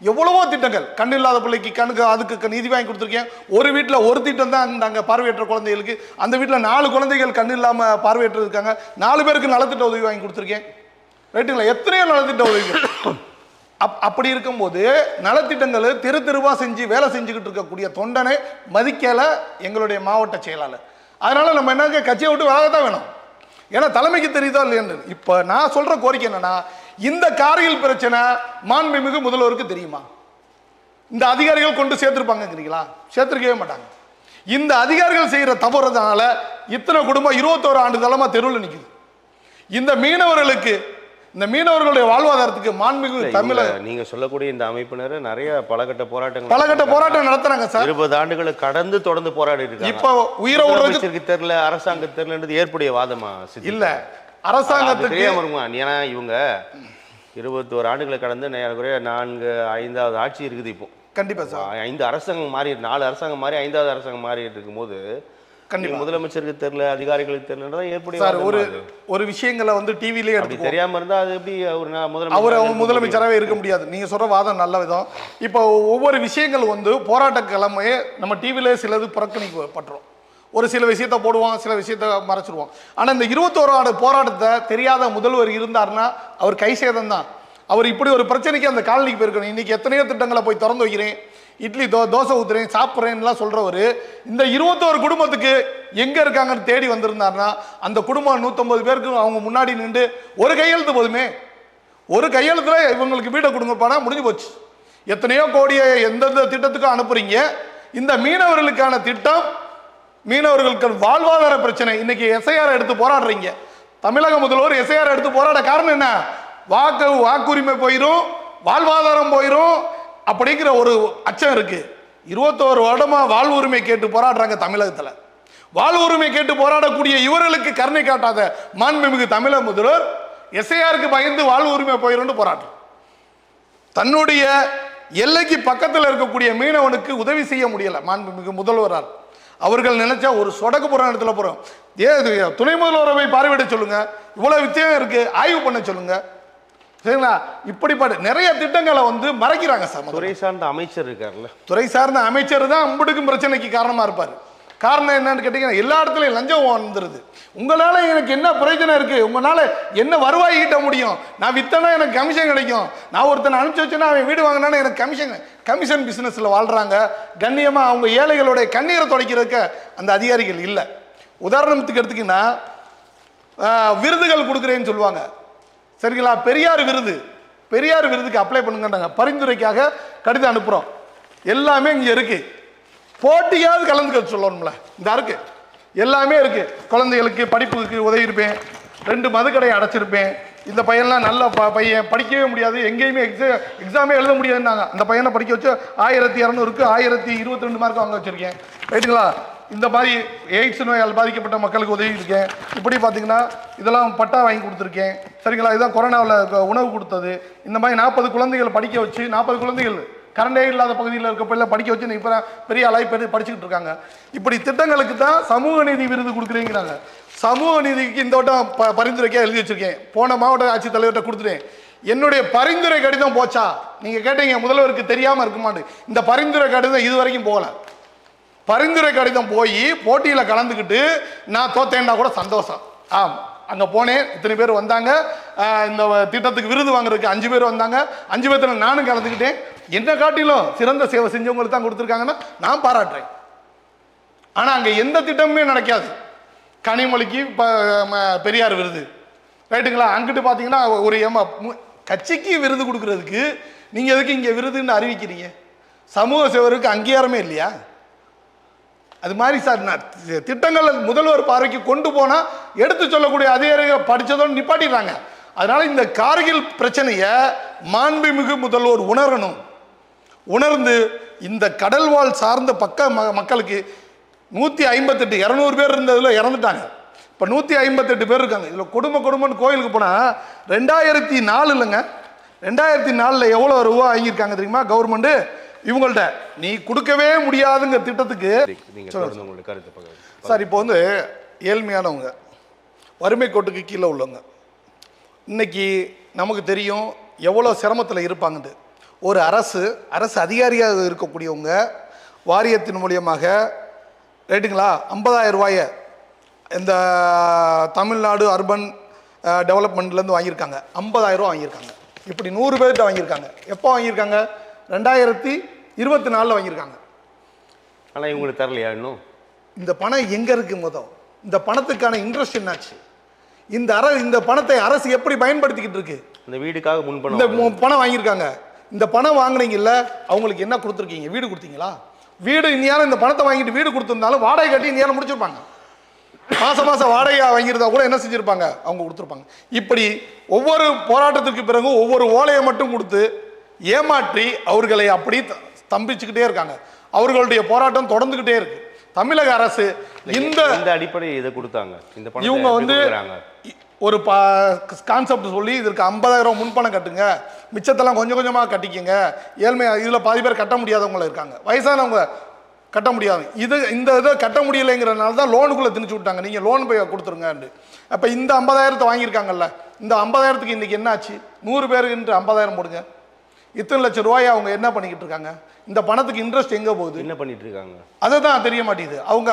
[SPEAKER 2] எவ்வளவோ திட்டங்கள், கண் இல்லாத பிள்ளைக்கு கண்ணுக்கு அதுக்கு நிதி வாங்கி கொடுத்துருக்கேன். ஒரு வீட்டில் ஒரு திட்டம் தான் நாங்கள் பார்வையற்ற குழந்தைகளுக்கு, அந்த வீட்டில் 4 குழந்தைகள் கண் இல்லாமல் பார்வையற்று இருக்காங்க, 4 பேருக்கு நலத்திட்ட உதவி வாங்கி கொடுத்துருக்கேன். ரைட்டுங்களா? எத்தனையோ நலத்திட்ட உதவிகள். அப்படி இருக்கும்போது நலத்திட்டங்கள் தெருவாக செஞ்சு வேலை செஞ்சுக்கிட்டு இருக்கக்கூடிய தொண்டனை மதிக்கலை எங்களுடைய மாவட்ட செயலாளர். அதனால நம்ம என்ன கட்சியை விட்டு விலகத்தான் வேணும். ஏன்னா தலைமைக்கு தெரியுதா இல்லைன்னு. இப்போ நான் சொல்ற கோரிக்கை என்னன்னா, இந்த காரியில் பிரச்சனை மாண்புமிகு முதல்வருக்கு தெரியுமா? இந்த அதிகாரிகள் கொண்டு சேர்த்திருப்பாங்கிறீங்களா? சேர்த்திருக்கவே மாட்டாங்க. இந்த அதிகாரிகள் செய்யற தவறுனால இத்தனை குடும்பம் 21 ஆண்டு காலமா தெருவில் நிற்குது. இந்த மீனவர்களுக்கு, இந்த மீனவர்களுடைய வாழ்வாதாரத்துக்கு மாண்புமிகு தமிழக
[SPEAKER 1] நீங்க சொல்லக்கூடிய இந்த அமைப்பினர் நிறைய பலகட்ட போராட்டம்
[SPEAKER 2] நடத்துறாங்க சார்.
[SPEAKER 1] 20 ஆண்டுகளை கடந்து தொடர்ந்து போராடி இருக்காங்க.
[SPEAKER 2] இப்ப உயிரை விடுறதுக்கு
[SPEAKER 1] தெரியல, அரசாங்க தெரியலன்றது ஏற்புடைய வாதமா
[SPEAKER 2] இல்ல, அரசாங்கத்துக்கு
[SPEAKER 1] தெரியாம இருக்குமா? ஏன்னா இவங்க 21 ஆண்டுகளை கடந்து 4-5வது ஆட்சி இருக்குது. இப்போ
[SPEAKER 2] கண்டிப்பா சார்
[SPEAKER 1] 5 அரசாங்கம் மாறி, 4 அரசாங்கம் மாறி 5வது அரசாங்கம் மாறி இருக்கும்போது கண்டிப்பா முதலமைச்சருக்கு தெரியல, அதிகாரிகளுக்கு தெரியலன்றதான் ஏற்புடைய
[SPEAKER 2] ஒரு விஷயங்களை வந்து டிவிலே
[SPEAKER 1] அப்படி தெரியாம இருந்தா அது எப்படி
[SPEAKER 2] அவர் முதலமைச்சராகவே இருக்க முடியாது. நீங்க சொல்ற வாதம் நல்ல விதம். இப்போ ஒவ்வொரு விஷயங்கள் வந்து போராட்ட கிழமையே நம்ம டிவிலே சிலது புறக்கணிக்கப்பட்டுரும். ஒரு சில விஷயத்த போடுவோம், சில விஷயத்த மறைச்சிருவோம். ஆனால் இந்த 21 ஆண்டு போராட்டத்தை தெரியாத முதல்வர் இருந்தார்னா அவர் கை சேதம் தான். அவர் இப்படி ஒரு பிரச்சனைக்கு அந்த காலனிக்கு போயிருக்கணும். இன்னைக்கு எத்தனையோ திட்டங்களை போய் திறந்து வைக்கிறேன், இட்லி தோசை ஊத்துறேன், சாப்பிட்றேன்லாம் சொல்றவர் இந்த 21 குடும்பத்துக்கு எங்க இருக்காங்கன்னு தேடி வந்திருந்தாருன்னா அந்த குடும்பம் 150 பேருக்கு அவங்க முன்னாடி நின்று ஒரு கையெழுத்து போதுமே, ஒரு கையெழுத்துல இவங்களுக்கு வீடை கொடுங்கப்பானா முடிஞ்சு போச்சு. எத்தனையோ கோடியை எந்தெந்த திட்டத்துக்கும் அனுப்புறீங்க. இந்த மீனவர்களுக்கான திட்டம், மீனவர்களுக்கு வாழ்வாதார பிரச்சனை, இன்னைக்கு எஸ்ஐஆர் எடுத்து போராடுறீங்க. தமிழக முதல்வர் எஸ்ஐஆர் எடுத்து போராட காரணம் என்ன? வாக்குரிமை போயிடும், வாழ்வாதாரம் போயிடும் அப்படிங்கிற ஒரு அச்சம் இருக்கு. 21 வருடமா வாழ்வுரிமை கேட்டு போராடுறாங்க தமிழகத்துல. வாழ்வுரிமை கேட்டு போராடக்கூடிய இவர்களுக்கு கருணை காட்டாத மாண்புமிகு தமிழக முதல்வர் எஸ்ஐஆருக்கு பயந்து வாழ்வுரிமை போயிடும் போராட்டம். தன்னுடைய எல்லைக்கு பக்கத்தில் இருக்கக்கூடிய மீனவனுக்கு உதவி செய்ய முடியல மாண்புமிகு முதல்வரால். அவர்கள் நினைச்சா ஒரு சொடக்கு போற இடத்துல போறோம். துணை முதல்வரை போய் பார்வையிட சொல்லுங்க, இவ்வளவு வித்தியாசம் இருக்கு, ஆய்வு பண்ண சொல்லுங்க. சரிங்களா? இப்படிப்பட்ட நிறைய திட்டங்களை வந்து மறைக்கிறாங்க சார்.
[SPEAKER 1] துறை சார்ந்த அமைச்சர் இருக்காருல்ல,
[SPEAKER 2] துறை சார்ந்த அமைச்சர் தான் அம்புடுக்கும் பிரச்சனைக்கு காரணமா இருப்பார். காரணம் என்னன்னு கேட்டீங்கன்னா எல்லா இடத்துலையும் லஞ்சம் வந்துடுது. உங்களால எனக்கு என்ன பிரயோஜனம் இருக்கு? உங்களால என்ன வருவாய் ஈட்ட முடியும்? நான் வித்தனா எனக்கு கமிஷன் கிடைக்கும். நான் ஒருத்தனை அனுப்பிச்சு வச்சேன்னா அவன் வீடு வாங்கினானா எனக்கு கமிஷன் பிசினஸ்ல வாழ்றாங்க. கண்ணியமா அவங்க ஏழைகளுடைய கண்ணீரை துடைக்கிறதுக்கு அந்த அதிகாரிகள் இல்லை. உதாரணத்துக்கு எடுத்துக்கிங்கன்னா விருதுகள் கொடுக்குறேன்னு சொல்லுவாங்க, சரிங்களா? பெரியார் விருதுக்கு அப்ளை பண்ணுங்கன்றாங்க. பரிந்துரைக்காக கடிதம் அனுப்புகிறோம். எல்லாமே இங்கே இருக்கு. போட்டியாவது கலந்துக்க சொல்லணும்ல, இந்த இருக்கு, எல்லாமே இருக்கு. குழந்தைகளுக்கு படிப்புக்கு உதவி இருப்பேன், 2 மதுக்கடையை அடைச்சிருப்பேன். இந்த பையன்லாம் நல்ல பையன், படிக்கவே முடியாது, எங்கேயுமே எக்ஸாமே எழுத முடியாதுன்னாங்க. அந்த பையனை படிக்க வச்சு 1200க்கு 1022 மார்க் வாங்க வச்சிருக்கேன், ரைட்டுங்களா? இந்த மாதிரி எய்ட்ஸ் நோயால் பாதிக்கப்பட்ட மக்களுக்கு உதவி இருக்கேன். இப்படி பார்த்தீங்கன்னா இதெல்லாம் பட்டா வாங்கி கொடுத்துருக்கேன், சரிங்களா? இதுதான் கொரோனாவில் உணவு கொடுத்தது. இந்த மாதிரி 40 குழந்தைகள் படிக்க வச்சு, 40 குழந்தைகள் கரண்டே இல்லாத பகுதியில் இருக்க பிள்ளை படிக்க வச்சு இப்போ பெரிய ஆளாய் படிச்சுக்கிட்டு இருக்காங்க. இப்படி திட்டங்களுக்கு தான் சமூக நீதி விருது கொடுக்குறீங்கிறாங்க. சமூக நீதிக்கு இந்த வட்டம் பரிந்துரைக்காக எழுதி வச்சிருக்கேன். போன மாவட்ட ஆட்சித்தலைவர்கிட்ட கொடுத்துட்டேன். என்னுடைய பரிந்துரை கடிதம் போச்சா? நீங்க கேட்டீங்க முதல்வருக்கு தெரியாம இருக்குமான்னு. இந்த பரிந்துரை கடிதம் இது வரைக்கும் போகல. பரிந்துரை கடிதம் போய் போட்டியில் கலந்துக்கிட்டு நான் தோத்தேன்னா கூட சந்தோஷம். அங்கே போனேன், இத்தனை பேர் வந்தாங்க, இந்த திட்டத்துக்கு விருது வாங்குறதுக்கு 5 பேர் வந்தாங்க. 5 பேர்த்துல நானும் கலந்துக்கிட்டேன். என்ன காட்டிலும் சிறந்த சேவை செஞ்சவங்களுக்கு தான் கொடுத்துருக்காங்கன்னா நான் பாராட்டுறேன். ஆனால் அங்கே எந்த திட்டமுமே நடக்காது. கனிமொழிக்கு பெரியார் விருது, ரைட்டுங்களா? அங்கிட்டு பார்த்தீங்கன்னா ஒரு கட்சிக்கு விருது கொடுக்கறதுக்கு நீங்கள் எதுக்கு இங்கே விருதுன்னு அறிவிக்கிறீங்க? சமூக சேவருக்கு அங்கீகாரமே இல்லையா? அது மாதிரி சார், திட்டங்கள் முதல்வர் பார்வைக்கு கொண்டு போனால் எடுத்து சொல்லக்கூடிய அதிகாரிகள் படித்ததோடு நிப்பாட்டிடுறாங்க. அதனால இந்த கார்கில் பிரச்சனையை மாண்புமிகு முதல்வர் உணரணும். உணர்ந்து இந்த கடல்வாழ் சார்ந்த மக்களுக்கு 158 200 பேர் இருந்ததில் இறந்துட்டாங்க. இப்போ 158 பேர் இருக்காங்க. இதில் குடும்பம்னு கோயிலுக்கு போனால் 2004 இல்லைங்க, 2004 எவ்வளோ ரூபா வாங்கியிருக்காங்க தெரியுமா கவர்மெண்ட்டு இவங்கள்ட்ட? நீ கொடுக்கவே முடியாதுங்க திட்டத்துக்கு. சார் இப்போ வந்து ஏழ்மையானவங்க, வறுமை கோட்டுக்கு கீழே உள்ளவங்க இன்னைக்கு நமக்கு தெரியும் எவ்வளோ சிரமத்தில் இருப்பாங்கன்னு. ஒரு அரசு அதிகாரியாக இருக்கக்கூடியவங்க வாரியத்தின் மூலியமாக, ரைட்டுங்களா, 50,000 ரூபாயை இந்த தமிழ்நாடு அர்பன் டெவலப்மெண்ட்லேருந்து வாங்கியிருக்காங்க. 50,000 ரூபா வாங்கியிருக்காங்க. இப்படி 100 பேர்கிட்ட வாங்கியிருக்காங்க. எப்போ வாங்கியிருக்காங்க? 2024 வாங்கியிருக்காங்க.
[SPEAKER 1] ஆனால் இவங்களுக்கு தரலையா இன்னும்? இந்த
[SPEAKER 2] பணம் எங்கே இருக்கு? இந்த பணத்துக்கான இன்ட்ரெஸ்ட் என்னாச்சு? இந்த பணத்தை அரசு எப்படி பயன்படுத்திக்கிட்டு இருக்கு?
[SPEAKER 1] இந்த வீடுக்காக முன்பணம்,
[SPEAKER 2] இந்த பணம் வாங்கியிருக்காங்க. இந்த பணம் வாங்கினீங்கல்ல, அவங்களுக்கு என்ன கொடுத்துருக்கீங்க? வீடு கொடுத்தீங்களா? வீடு இந்நேரம் இந்த பணத்தை வாங்கிட்டு வீடு கொடுத்துருந்தாலும் வாடகை கட்டி இந்நேரம் முடிச்சிருப்பாங்க. மாசம் வாடகை வாங்கியிருந்தா கூட என்ன செஞ்சிருப்பாங்க? அவங்க கொடுத்துருப்பாங்க. இப்படி ஒவ்வொரு போராட்டத்திற்கு பிறகு ஒவ்வொரு ஓலையை மட்டும் கொடுத்து ஏமாற்றி அவர்களை அப்படி ஸ்தம்பிச்சுக்கிட்டே இருக்காங்க. அவர்களுடைய போராட்டம் தொடர்ந்துகிட்டே இருக்கு. தமிழக அரசு இந்த
[SPEAKER 1] அடிப்படையில் இதை கொடுத்தாங்க.
[SPEAKER 2] இவங்க வந்து ஒரு கான்செப்ட் சொல்லி இதற்கு 50,000 முன்பணம் கட்டுங்க, மிச்சத்தெல்லாம் கொஞ்சம் கொஞ்சமாக கட்டிக்கங்க. ஏழ்மை இதில் பாதி பேர் கட்ட முடியாதவங்கள இருக்காங்க, வயசானவங்க கட்ட முடியாது. இந்த இதை கட்ட முடியலைங்கிறதுனால தான் லோனுக்குள்ளே திணிச்சு விட்டாங்க. நீங்கள் லோன் போய் கொடுத்துருங்க. அப்போ இந்த 50,000 வாங்கியிருக்காங்கல்ல, இந்த 50,000க்கு இன்றைக்கி என்னாச்சு? 100 பேருக்கு 50,000 போடுங்க. இத்தனை லட்சம் ரூபாயை அவங்க என்ன பண்ணிக்கிட்டு இருக்காங்க? இந்த பணத்துக்கு இன்ட்ரெஸ்ட் எங்க போகுது? என்ன பண்ணிட்டு இருக்காங்க? அதுதான் தெரிய மாட்டேங்குது. அவங்க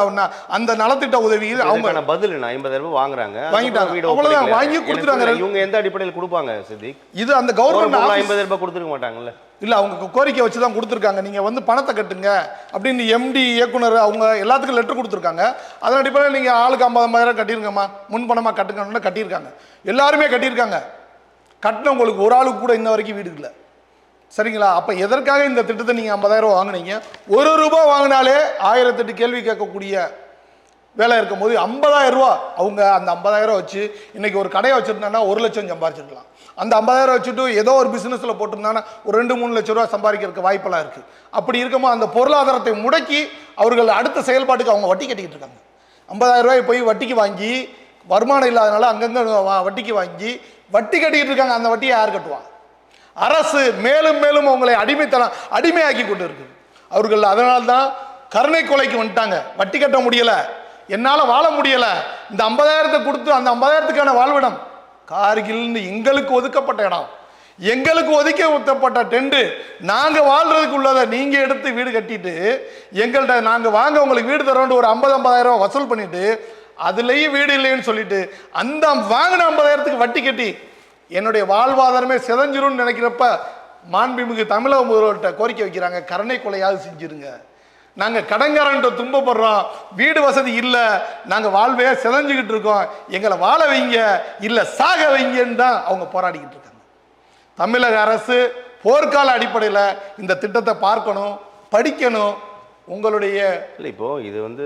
[SPEAKER 2] அந்த நலத்திட்ட உதவியில் அவங்க
[SPEAKER 1] பதில் 50,000 ரூபாய் வாங்குறாங்க,
[SPEAKER 2] வாங்கிட்டாங்க, அவ்வளவுதான், வாங்கி கொடுத்துட்டாங்க.
[SPEAKER 1] இவங்க எந்த அடிப்படையில் கொடுப்பாங்க சித்திக்?
[SPEAKER 2] இது அந்த கவர்மெண்ட்
[SPEAKER 1] 50,000 ரூபாய் கொடுத்துருக்க மாட்டாங்கல்ல?
[SPEAKER 2] இல்ல, அவங்க கோரிக்கை வச்சு தான் கொடுத்துருக்காங்க. நீங்க வந்து பணத்தை கட்டுங்க அப்படின்னு எம்டி இயக்குனர் அவங்க எல்லாத்துக்கும் லெட்டர் கொடுத்துருக்காங்க. அதன் அடிப்படையில் நீங்க ஆளுக்கு 50,000 கட்டிருங்கம்மா, முன்பணமா கட்டுங்கன்னு கட்டியிருக்காங்க. எல்லாருமே கட்டியிருக்காங்க. கட்டினவங்களுக்கு ஒரு ஆளுக்கு கூட இன்ன வரைக்கும் வீடு இல்லை, சரிங்களா? அப்போ எதற்காக இந்த திட்டத்தை நீங்கள் 50,000 வாங்கினீங்க? ₹1 வாங்கினாலே 1008 கேள்வி கேட்கக்கூடிய வேலை இருக்கும்போது 50,000 ரூபா அவங்க அந்த 50,000 வச்சு இன்னைக்கு ஒரு கடையை வச்சுருந்தாங்கன்னா 1 லட்சம் சம்பாதிச்சிருக்கலாம். அந்த 50,000 வச்சுட்டு ஏதோ ஒரு பிஸ்னஸில் போட்டிருந்தாங்கன்னா ஒரு 2-3 லட்சம் ரூபா சம்பாதிக்கிறதுக்கு வாய்ப்பெல்லாம் இருக்குது. அப்படி இருக்கும்போது அந்த பொருளாதாரத்தை முடக்கி அவர்கள் அடுத்த செயல்பாட்டுக்கு அவங்க வட்டி கட்டிக்கிட்டு இருக்காங்க. 50,000 ரூபாய் போய் வட்டிக்கு வாங்கி, வருமானம் இல்லாதனால அங்கங்கே வட்டிக்கு வாங்கி வட்டி கட்டிக்கிட்டு இருக்காங்க. அந்த வட்டியை யார் கட்டுவா? அரசு மேலும் மேலும் அவங்களை அடிமையாக்கி கொண்டு இருக்கு அவர்கள். அதனால்தான் கருணை கொலைக்கு வந்துட்டாங்க. வட்டி கட்ட முடியல, என்னால வாழ முடியல, இந்த 50,000 கொடுத்து அந்த 50,000க்கான வாழ்விடம் கார்கில்னு எங்களுக்கு ஒதுக்கப்பட்ட இடம், எங்களுக்கு ஒதுக்கி ஊற்றப்பட்ட டெண்டு நாங்கள் வாழ்றதுக்கு உள்ளதை நீங்கள் எடுத்து வீடு கட்டிட்டு எங்கள்கிட்ட நாங்கள் வாங்க உங்களுக்கு வீடு தரோன்னு ஒரு 50,000 வசூல் பண்ணிட்டு அதுலேயும் வீடு இல்லைன்னு சொல்லிட்டு அந்த வாங்கின 50,000க்கு வட்டி கட்டி என்னுடைய வாழ்வாதாரமே சிதைஞ்சிரும்னு நினைக்கிறப்ப மாண்புமிகு தமிழக முதல்வர்கிட்ட கோரிக்கை வைக்கிறாங்க, கருணை கொலையாவது செஞ்சிருங்க. நாங்கள் கடன்காரன்ட்ட துன்பப்படுறோம், வீடு வசதி இல்லை, நாங்கள் வாழ்வையாக சிதைஞ்சிக்கிட்டு இருக்கோம், எங்களை வாழ வைங்க இல்லை சாக வைங்கன்னு தான் அவங்க போராடிக்கிட்டு இருக்காங்க. தமிழக அரசு போர்க்கால அடிப்படையில் இந்த திட்டத்தை பார்க்கணும், படிக்கணும். உங்களுடைய
[SPEAKER 1] இல்லை இப்போ இது வந்து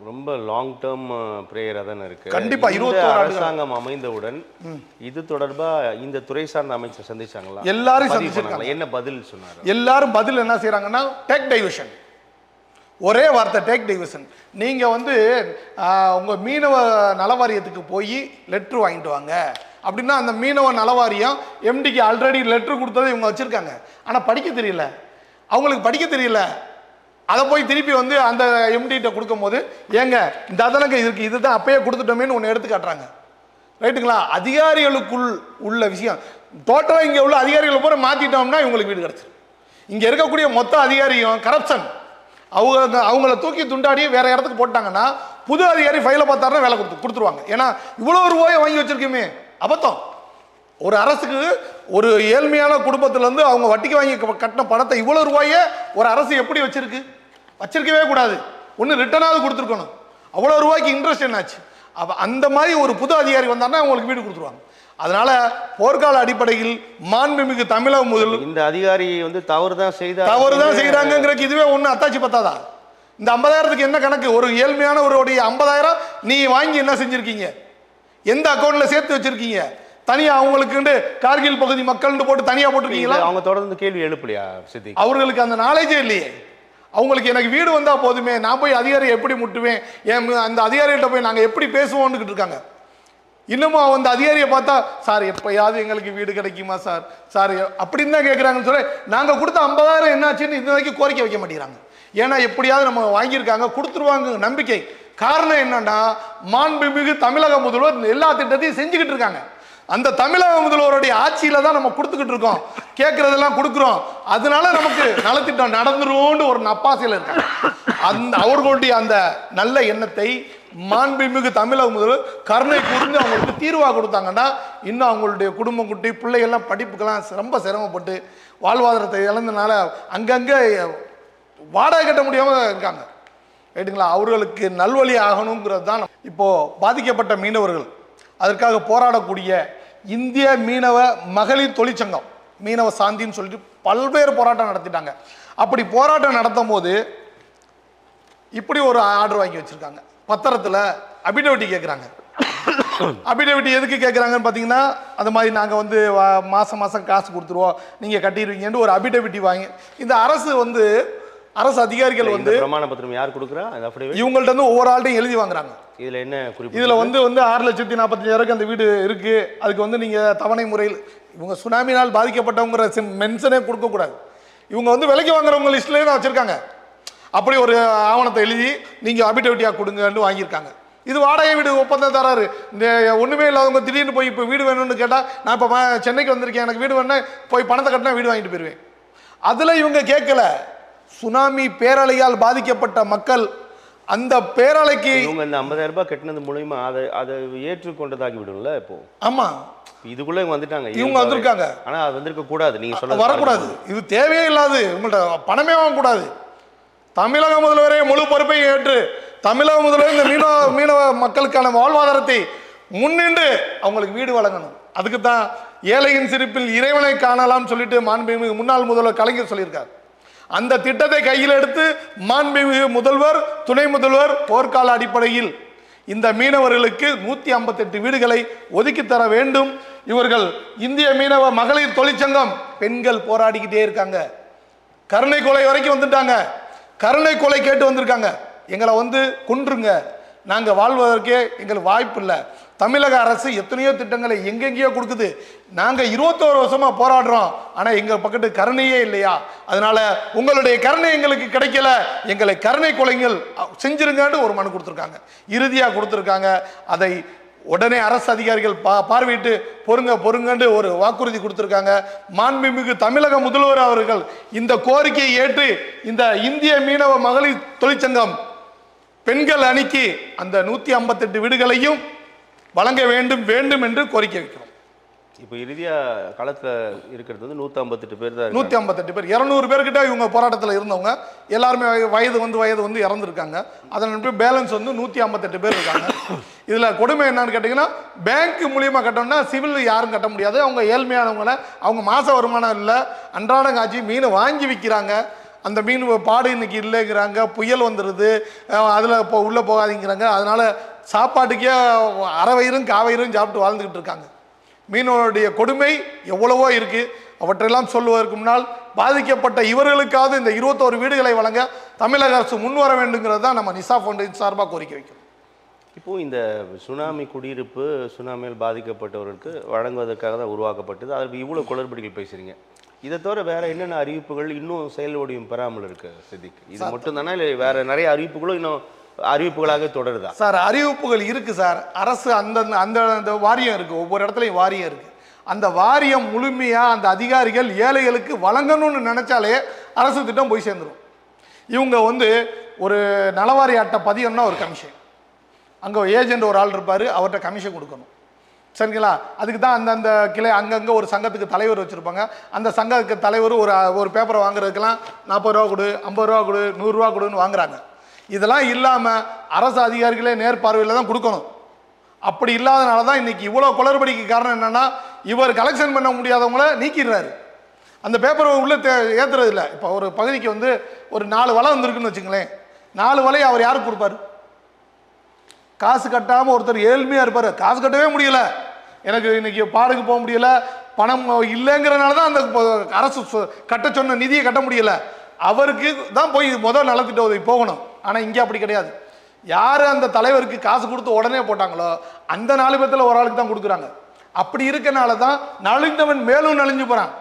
[SPEAKER 1] ரொம்ப லாங் டேர்ம் பிரேயராக தானே இருக்கு.
[SPEAKER 2] கண்டிப்பா
[SPEAKER 1] 21 அரசாங்கம் அமைந்தவுடன் இது தொடர்பா இந்த துறை சார்ந்த அமைச்சர் சந்திச்சாங்களா?
[SPEAKER 2] எல்லாரும் சந்திச்சிருக்காங்க.
[SPEAKER 1] என்ன பதில் சொன்னாங்க?
[SPEAKER 2] எல்லாரும் பதில் என்ன செய்யறாங்கன்னா டேக் டைவர்ஷன், ஒரே வார்த்தை டேக் டைவர்ஷன். நீங்க வந்து உங்க மீனவ நலவாரியத்துக்கு போய் லெட்ரு வாங்கிட்டு வாங்க அப்படின்னா அந்த மீனவ நலவாரியம் எம்டிக்கு ஆல்ரெடி லெட்ரு கொடுத்ததை இவங்க வச்சிருக்காங்க. ஆனா படிக்க தெரியல, அவங்களுக்கு படிக்க தெரியல. அதை போய் திருப்பி வந்து அந்த எம்டிகிட்ட கொடுக்கும் போது ஏங்க இந்த அதனங்க இருக்கு, இதுதான் அப்பயே கொடுத்துட்டோமேன்னு ஒன்று எடுத்து காட்டுறாங்க. ரைட்டுங்களா? அதிகாரிகளுக்குள் உள்ள விஷயம் டோட்டலாக இங்கே உள்ள அதிகாரிகளை பூரா மாற்றிட்டோம்னா இவங்களுக்கு வீடு கிடச்சிரு. இங்கே இருக்கக்கூடிய மொத்த அதிகாரியும் கரப்ஷன், அவங்கள தூக்கி துண்டாடி வேற இடத்துக்கு போட்டாங்கன்னா புது அதிகாரி ஃபைலை பார்த்தாருன்னா வேலை கொடுத்துருவாங்க. ஏன்னா இவ்வளோ ரூபாயை வாங்கி வச்சிருக்குமே, அபத்தம். ஒரு அரசுக்கு ஒரு ஏழ்மையான குடும்பத்திலேருந்து அவங்க வட்டிக்கு வாங்கி கட்டின பணத்தை இவ்வளோ ரூபாயே ஒரு அரசு எப்படி வச்சிருக்கு? வச்சிருக்கவே கூடாது, ஒன்று ரிட்டனாவது கொடுத்துருக்கணும். அவ்வளோ ரூபாய்க்கு இன்ட்ரெஸ்ட் என்னாச்சு? அப்போ அந்த மாதிரி ஒரு புது அதிகாரி வந்தாருன்னா அவங்களுக்கு வீடு கொடுத்துருவாங்க. அதனால போர்க்கால அடிப்படையில் மாண்புமிகு தமிழக முதல்வர்
[SPEAKER 1] இந்த அதிகாரி வந்து தவறு தான்
[SPEAKER 2] செய்யறாங்கிறதுக்கு இதுவே ஒன்று அத்தாச்சி பத்தாதா? இந்த 50,000க்கு என்ன கணக்கு? ஒரு ஏழ்மையான ஒருடைய 50,000 நீ வாங்கி என்ன செஞ்சிருக்கீங்க? எந்த அக்கௌண்ட்ல சேர்த்து வச்சிருக்கீங்க? தனியா அவங்களுக்கு கார்கில் பகுதி மக்கள் போட்டு தனியா போட்டுருக்கீங்களா?
[SPEAKER 1] அவங்க தொடர்ந்து கேள்வி எழுப்பலையா சித்தி?
[SPEAKER 2] அவர்களுக்கு அந்த நாலேஜே இல்லையே. அவங்களுக்கு எனக்கு வீடு வந்தா போதுமே, நான் போய் அதிகாரியை எப்படி முட்டுவேன், அந்த அதிகாரிகிட்ட போய் நாங்கள் எப்படி பேசுவோம்னு இருக்காங்க. இன்னமும் அந்த அதிகாரியை பார்த்தா சார் எப்பயாவது எங்களுக்கு வீடு கிடைக்குமா சார் சார் அப்படின்னு தான் கேட்குறாங்கன்னு சொல்லி நாங்கள் கொடுத்த 50,000 என்னாச்சுன்னு இது வரைக்கும் கோரிக்கை வைக்க மாட்டேங்கிறாங்க. ஏன்னா எப்படியாவது நம்ம வாங்கியிருக்காங்க கொடுத்துருவாங்க நம்பிக்கை. காரணம் என்னன்னா மாண்புமிகு தமிழக முதல்வர் எல்லா திட்டத்தையும் செஞ்சுக்கிட்டு இருக்காங்க. அந்த தமிழக முதல்வருடைய ஆட்சியில தான் நம்ம கொடுத்துக்கிட்டு இருக்கோம், கேட்கறதெல்லாம் கொடுக்குறோம். அதனால நமக்கு நலத்திட்டம் நடந்துருவோன்னு ஒரு நப்பாசையில் இருக்காங்க. அந்த அவர்களுடைய அந்த நல்ல எண்ணத்தை மாண்புமிகு தமிழக முதல்வர் கருணை கூர்ந்து அவங்களுக்கு தீர்வாக கொடுத்தாங்கன்னா இன்னும் அவங்களுடைய குடும்பம் குட்டி பிள்ளைகள்லாம் படிப்புக்கெல்லாம் ரொம்ப சிரமப்பட்டு வாழ்வாதாரத்தை இழந்தனால அங்கங்கே வாடகை கட்ட முடியாமல் இருக்காங்க. ரைட்டுங்களா? அவர்களுக்கு நல்வழி ஆகணுங்கிறது தான் இப்போ பாதிக்கப்பட்ட மீனவர்கள் அதற்காக போராடக்கூடிய இந்திய மீனவ மகளிர் தொழிற்சங்கம் மீனவ சாந்தின்னு சொல்லிட்டு பல்வேறு போராட்டம் நடத்திட்டாங்க. அப்படி போராட்டம் நடத்தும் போது இப்படி ஒரு ஆர்டர் வாங்கி வச்சிருக்காங்க. பத்திரத்தில் அபிடவிட்டி கேட்குறாங்க. அபிடவிட்டி எதுக்கு கேட்குறாங்கன்னு பார்த்தீங்கன்னா அது மாதிரி நாங்கள் வந்து மாதம் மாதம் காசு கொடுத்துருவோம், நீங்கள் கட்டிடுவீங்கன்னு ஒரு அபிடவிட்டி வாங்கி இந்த அரசு அதிகாரிகள் வந்து
[SPEAKER 1] பிரமாண பத்திரம் யார் கொடுக்குறா?
[SPEAKER 2] இவங்கள்ட்ட வந்து ஒவ்வொரு ஆள்கிட்டையும் எழுதி வாங்குறாங்க.
[SPEAKER 1] இதில் என்ன குறிப்பு?
[SPEAKER 2] இதில் வந்து 6,45,000 அந்த வீடு இருக்கு, அதுக்கு வந்து நீங்கள் தவணை முறையில் இவங்க சுனாமினால் பாதிக்கப்பட்டவங்கிற மென்ஷனே கொடுக்கக்கூடாது. இவங்க வந்து விலைக்கு வாங்குறவங்க லிஸ்ட்லேயே தான் வச்சுருக்காங்க. அப்படி ஒரு ஆவணத்தை எழுதி நீங்கள் அபிடவிட்டியாக கொடுங்கன்னு வாங்கியிருக்காங்க. இது வாடகை வீடு ஒப்பந்ததாரர் இந்த ஒன்றுமே இல்லாதவங்க திடீர்னு போய் இப்போ வீடு வேணும்னு கேட்டால் நான் இப்போ சென்னைக்கு வந்திருக்கேன் எனக்கு வீடு வேணும்னா போய் பணத்தை கட்டினா வீடு வாங்கிட்டு போயிடுவேன். அதில் இவங்க கேட்கல. சுனாமி பேரலையால் பாதிக்கப்பட்ட மக்கள் அந்த பேரலைக்கு
[SPEAKER 1] இவங்க இந்த 50,000 ரூபாய் கட்டினது மூலமா அதை ஏற்றுக்கொண்டதாகி விடும்ல. இப்போ ஆமா இதுக்குள்ள இவங்க வந்துட்டாங்க,
[SPEAKER 2] இவங்க வந்திருக்காங்க.
[SPEAKER 1] ஆனா அது வந்திருக்க கூடாது, நீங்க சொல்ல
[SPEAKER 2] வரக்கூடாது. இது தேவையே இல்லாது, உங்கள்ட்ட பணமே வாங்கக்கூடாது. தமிழக முதல்வரே முழு பொறுப்பை ஏற்று தமிழக முதல்வர் இந்த மீனவ மக்களுக்கான வாழ்வாதாரத்தை முன்னின்று அவங்களுக்கு வீடு வழங்கணும். அதுக்கு தான் ஏழையின் சிரிப்பில் இறைவனை காணலாம்னு சொல்லிட்டு மாண்புமிகு முன்னாள் முதல்வர் கலைஞர் சொல்லியிருக்கார். அந்த திட்டத்தை கையில் எடுத்து மாண்புமிகு முதல்வர் துணை முதல்வர் போர்க்கால அடிப்படையில் இந்த மீனவர்களுக்கு 158 வீடுகளை ஒதுக்கி தர வேண்டும். இவர்கள் இந்திய மீனவ மகளிர் தொழிற்சங்கம் பெண்கள் போராடிக்கிட்டே இருக்காங்க. கருணை கொலை வரைக்கும் வந்துட்டாங்க. கருணை கொலை கேட்டு வந்திருக்காங்க. எங்களை வந்து கொன்றுங்க, நாங்கள் வாழ்வதற்கே எங்களுக்கு வாய்ப்பு இல்லை. தமிழக அரசு எத்தனையோ திட்டங்களை எங்கெங்கேயோ கொடுக்குது. நாங்கள் 21 வருஷமா போராடுறோம், ஆனால் எங்கள் பக்கத்து கருணையே இல்லையா? அதனால உங்களுடைய கருணை எங்களுக்கு கிடைக்கல, எங்களை கருணை கொலைகள் செஞ்சிருங்கன்னு ஒரு மனு கொடுத்துருக்காங்க. இறுதியாக கொடுத்துருக்காங்க. அதை உடனே அரசு அதிகாரிகள் பார்வையிட்டு பொறுங்கன்னு ஒரு வாக்குறுதி கொடுத்துருக்காங்க. மாண்புமிகு தமிழக முதல்வர் அவர்கள் இந்த கோரிக்கையை ஏற்று இந்த இந்திய மீனவ மகளிர் தொழிற்சங்கம் பெண்கள் அணிக்கு அந்த 158 வீடுகளையும் வழங்க வேண்டும் என்று கோரிக்கை வைக்கிறோம்.
[SPEAKER 1] இப்போ இறுதியா களத்துல இருக்கிறது வந்து 158 பேர் தான்.
[SPEAKER 2] 158 பேர், 200 பேர்கிட்ட இவங்க போராட்டத்தில் இருந்தவங்க எல்லாருமே வயது வந்து இறந்துருக்காங்க. அதன் பேலன்ஸ் வந்து 158 பேர் இருக்காங்க. இதுல கொடுமை என்னன்னு கேட்டீங்கன்னா, பேங்க் மூலியமா கட்டணும்னா சிவில் யாரும் கட்ட முடியாது. அவங்க ஏழ்மையானவங்களை, அவங்க மாச வருமானம் இல்லை, அன்றாடம் காட்சி மீன் வாங்கி விற்கிறாங்க. அந்த மீன் பாடு இன்னைக்கு இல்லைங்கிறாங்க, புயல் வந்துடுது, அதில் இப்போ உள்ளே போகாதீங்கிறாங்க. அதனால சாப்பாட்டுக்கே அறவயிரும் காவயிரும் சாப்பிட்டு வாழ்ந்துக்கிட்டு இருக்காங்க. மீனவருடைய கொடுமை எவ்வளவோ இருக்கு. அவற்றையெல்லாம் சொல்வதற்கு முன்னால் பாதிக்கப்பட்ட இவர்களுக்காவது இந்த 21 வீடுகளை வழங்க தமிழக அரசு முன்வர வேண்டுங்கிறது தான் நம்ம நிஷா ஃபவுண்டேஷன் சார்பாக கோரிக்கை வைக்கிறோம்.
[SPEAKER 1] இப்போ இந்த சுனாமி குடியிருப்பு சுனாமியால் பாதிக்கப்பட்டவர்களுக்கு வழங்குவதற்காக தான் உருவாக்கப்பட்டது. அதற்கு இவ்வளோ குளறுபடிகள் பேசுறீங்க. இதை தவிர வேற என்னென்ன அறிவிப்புகள் இன்னும் செயல்வடியும் பெறாமல் இருக்கு சித்திக்? இது மட்டும் தானே, இல்லை வேற நிறைய அறிவிப்புகளும் இன்னும் அறிவிப்புகளாக தொடருதா?
[SPEAKER 2] சார், அறிவிப்புகள் இருக்கு சார். அரசு அந்த வாரியம் இருக்கு, ஒவ்வொரு இடத்துலையும் வாரியம் இருக்கு. அந்த வாரியம் முழுமையா அந்த அதிகாரிகள் ஏழைகளுக்கு வழங்கணும்னு நினைச்சாலே அரசு திட்டம் போய் சேர்ந்துடும். இவங்க வந்து ஒரு நலவாரி அட்டை பதியணும்னா ஒரு கமிஷன், அங்கே ஏஜென்ட் ஒரு ஆள் இருப்பார், அவர்கிட்ட கமிஷன் கொடுக்கணும். சரிங்களா? அதுக்கு தான் அந்தந்த கிளை அங்கங்கே ஒரு சங்கத்துக்கு தலைவர் வச்சுருப்பாங்க. அந்த சங்கத்துக்கு தலைவர் ஒரு பேப்பரை வாங்குறதுக்கெல்லாம் 40 ரூபா கொடு, 50 ரூபா கொடு, 100 ரூபா கொடுன்னு வாங்குறாங்க. இதெல்லாம் இல்லாமல் அரசு அதிகாரிகளே நேர்பார்வையில் தான் கொடுக்கணும். அப்படி இல்லாதனால தான் இன்னைக்கு இவ்வளோ குளறுபடிக்கு காரணம் என்னன்னா, இவர் கலெக்ஷன் பண்ண முடியாதவங்கள நீக்கிடுறாரு. அந்த பேப்பரை உள்ள ஏற்றுறது இல்லை. இப்போ ஒரு பகுதிக்கு வந்து ஒரு 4 வலை வந்துருக்குன்னு வச்சுங்களேன், 4 வலையை அவர் யாருக்கு கொடுப்பாரு? காசு கட்டாமல் ஒருத்தர் ஏழ்மையாக இருப்பார், காசு கட்டவே முடியல, எனக்கு இன்னைக்கு பாடுக்கு போக முடியல, பணம் இல்லைங்கிறனால தான் அந்த அரசு கட்ட சொன்ன நிதியை கட்ட முடியல. அவருக்கு தான் போய் முதல் நலத்திட்ட உதவி போகணும். ஆனால் இங்கே அப்படி கிடையாது. யார் அந்த தலைவருக்கு காசு கொடுத்து உடனே போட்டாங்களோ அந்த 4 பேர்த்தில் ஒரு ஆளுக்கு தான் கொடுக்குறாங்க. அப்படி இருக்கனால தான் நலிந்தவன் மேலும் நலிஞ்சு போகிறான்.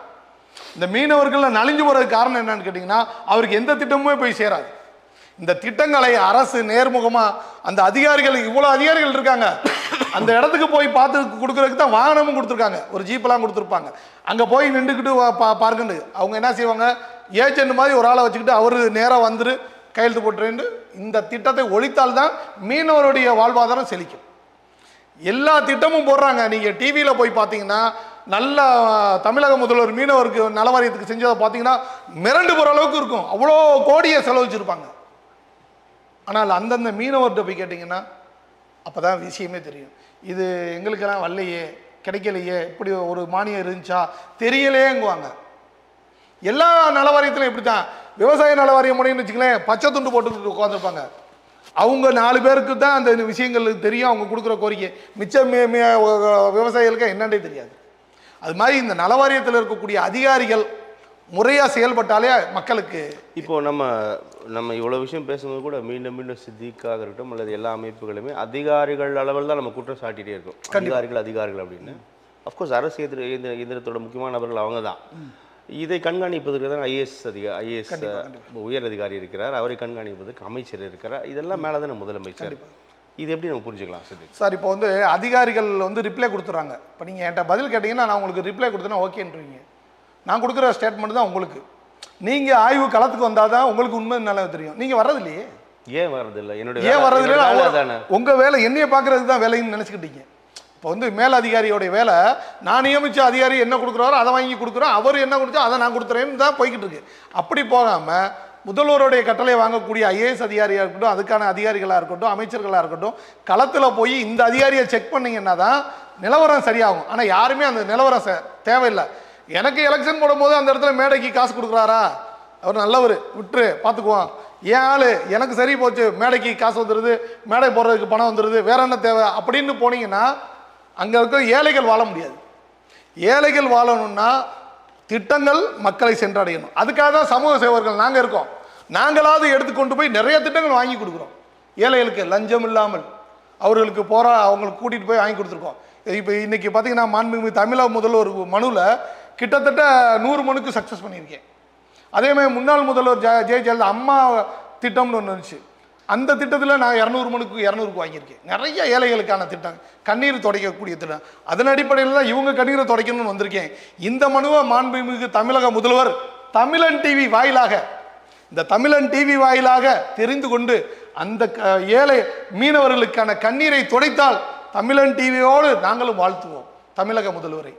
[SPEAKER 2] இந்த மீனவர்கள் நலிஞ்சு போகிறதுக்கு காரணம் என்னன்னு கேட்டிங்கன்னா, அவருக்கு எந்த திட்டமுமே போய் சேராது. இந்த திட்டங்களை அரசு நேர்முகமாக அந்த அதிகாரிகள், இவ்வளோ அதிகாரிகள் இருக்காங்க, அந்த இடத்துக்கு போய் பார்த்து கொடுக்குறதுக்கு தான் வாகனமும் கொடுத்துருக்காங்க, ஒரு ஜீப்பெல்லாம் கொடுத்துருப்பாங்க. அங்கே போய் நின்றுக்கிட்டு பார்க்கண்டு அவங்க என்ன செய்வாங்க, ஏஜென்ட் மாதிரி ஒரு ஆளை வச்சுக்கிட்டு அவர் நேராக வந்துரு கையெழுத்து போட்டுருன்னு இந்த திட்டத்தை ஒழித்தால்தான் மீனவருடைய வாழ்வாதாரம் செழிக்கும். எல்லா திட்டமும் போடுறாங்க. நீங்கள் டிவியில் போய் பார்த்தீங்கன்னா, நல்ல தமிழக முதல்வர் மீனவருக்கு நலவாரியத்துக்கு செஞ்சதை பார்த்தீங்கன்னா மிரண்டு போகிற அளவுக்கு இருக்கும். அவ்வளோ கோடியை செலவழிச்சிருப்பாங்க. ஆனால் அந்தந்த மீனவர்கிட்ட போய் கேட்டிங்கன்னா அப்போ தான் விஷயமே தெரியும். இது எங்களுக்கெல்லாம் வரலையே, கிடைக்கலையே, இப்படி ஒரு மானியம் இருந்துச்சா தெரியலேங்குவாங்க. எல்லா நலவாரியத்திலும் இப்படி தான். விவசாய நலவாரியம் முடியும்னு வச்சுங்களேன், பச்சை துண்டு போட்டு உட்காந்துருப்பாங்க. அவங்க 4 பேருக்கு தான் அந்த விஷயங்களுக்கு தெரியும், அவங்க கொடுக்குற கோரிக்கை. மிச்சம் விவசாயிகளுக்கு என்னன்னே தெரியாது. அது மாதிரி இந்த நலவாரியத்தில் இருக்கக்கூடிய அதிகாரிகள் முறையாக செயல்பட்டாலே மக்களுக்கு.
[SPEAKER 1] இப்போ நம்ம இவ்வளோ விஷயம் பேசும்போது கூட மீண்டும் சித்திக்காக இருக்கட்டும் அல்லது எல்லா அமைப்புகளுமே அதிகாரிகள் அளவில் தான் நம்ம குற்றம் சாட்டிகிட்டே இருக்கோம். அதிகாரிகள் அப்படின்னு. அஃப்கோர்ஸ் அரசு இயந்திரத்தோட முக்கியமான நபர்கள் அவங்க தான். இதை கண்காணிப்பதற்கு தான் ஐஏஎஸ் உயர் அதிகாரி இருக்கிறார், அவரை கண்காணிப்பதற்கு அமைச்சர் இருக்கிறார். இதெல்லாம் மேலே தான் முதலமைச்சர். இது எப்படி நம்ம புரிஞ்சுக்கலாம்
[SPEAKER 2] சார்? இப்போ வந்து அதிகாரிகள் வந்து ரிப்ளை கொடுத்துறாங்க. இப்போ நீங்கள் என்கிட்ட பதில் கேட்டிங்கன்னா நான் உங்களுக்கு ரிப்ளை கொடுத்தேன்னா ஓகேன்றீங்க. நான் கொடுக்குற ஸ்டேட்மெண்ட் தான் உங்களுக்கு. நீங்கள் ஆய்வு களத்துக்கு வந்தால் தான் உங்களுக்கு உண்மை நல்லா தெரியும். நீங்கள் வர்றதில்லையே.
[SPEAKER 1] ஏன் வர்றதில்லை?
[SPEAKER 2] ஏன் வர்றதில்லை? உங்கள் வேலை என்னையை பார்க்குறது தான் வேலைன்னு நினச்சிக்கிட்டீங்க. இப்போ வந்து மேல் அதிகாரியோடைய வேலை, நான் நியமித்த அதிகாரி என்ன கொடுக்குறாரோ அதை வாங்கி கொடுக்குறோம், அவர் என்ன கொடுத்தோ அதை நான் கொடுத்துறேன்னு தான் போய்கிட்டு இருக்கு. அப்படி போகாமல் முதல்வருடைய கட்டளை வாங்கக்கூடிய ஐஏஎஸ் அதிகாரியாக இருக்கட்டும், அதுக்கான அதிகாரிகளாக இருக்கட்டும், அமைச்சர்களாக இருக்கட்டும், களத்தில் போய் இந்த அதிகாரியை செக் பண்ணிங்கன்னா தான் நிலவரம் சரியாகும். ஆனால் யாருமே அந்த நிலவரம் தேவையில்லை. எனக்கு எலெக்ஷன் போடும்போது அந்த இடத்துல மேடைக்கு காசு கொடுக்குறாரா, அவர் நல்லவர், விட்டுரு பார்த்துக்குவோம், ஏன் ஆள் எனக்கு சரி போச்சு, மேடைக்கு காசு வந்துடுது, மேடை போடுறதுக்கு பணம் வந்துடுது, வேற என்ன தேவை அப்படின்னு போனீங்கன்னா அங்கே இருக்க ஏழைகள் வாழ முடியாது. ஏழைகள் வாழணும்னா திட்டங்கள் மக்களை சென்றடையணும். அதுக்காக தான் சமூக சேவர்கள் நாங்கள் இருக்கோம். நாங்களாவது எடுத்துக்கொண்டு போய் நிறைய திட்டங்கள் வாங்கி கொடுக்குறோம் ஏழைகளுக்கு, லஞ்சம் இல்லாமல் அவர்களுக்கு அவங்களுக்கு கூட்டிகிட்டு போய் வாங்கி கொடுத்துருக்கோம். இப்போ இன்னைக்கு பார்த்தீங்கன்னா மாண்புமிகு தமிழக முதல்வர் மனுவில் கிட்டத்தட்ட 100 மனுக்கு சக்ஸஸ் பண்ணியிருக்கேன். அதே மாதிரி முன்னாள் முதல்வர் ஜெயலலிதா அம்மா திட்டம்னு ஒன்று இருந்துச்சு, அந்த திட்டத்தில் நான் 200 மனுக்கு 200க்கு வாங்கியிருக்கேன். நிறைய ஏழைகளுக்கான திட்டம், கண்ணீர் துடைக்கக்கூடிய திட்டம். அதன் அடிப்படையில் தான் இவங்க கண்ணீரை துடைக்கணும்னு வந்திருக்கேன். இந்த மனுவை மாண்புமிகு தமிழக முதல்வர் தமிழன் டிவி வாயிலாக, இந்த தமிழன் டிவி வாயிலாக தெரிந்து கொண்டு அந்த ஏழை மீனவர்களுக்கான கண்ணீரை துடைத்தால் தமிழன் டிவியோடு நாங்களும் வாழ்த்துவோம் தமிழக முதல்வரை.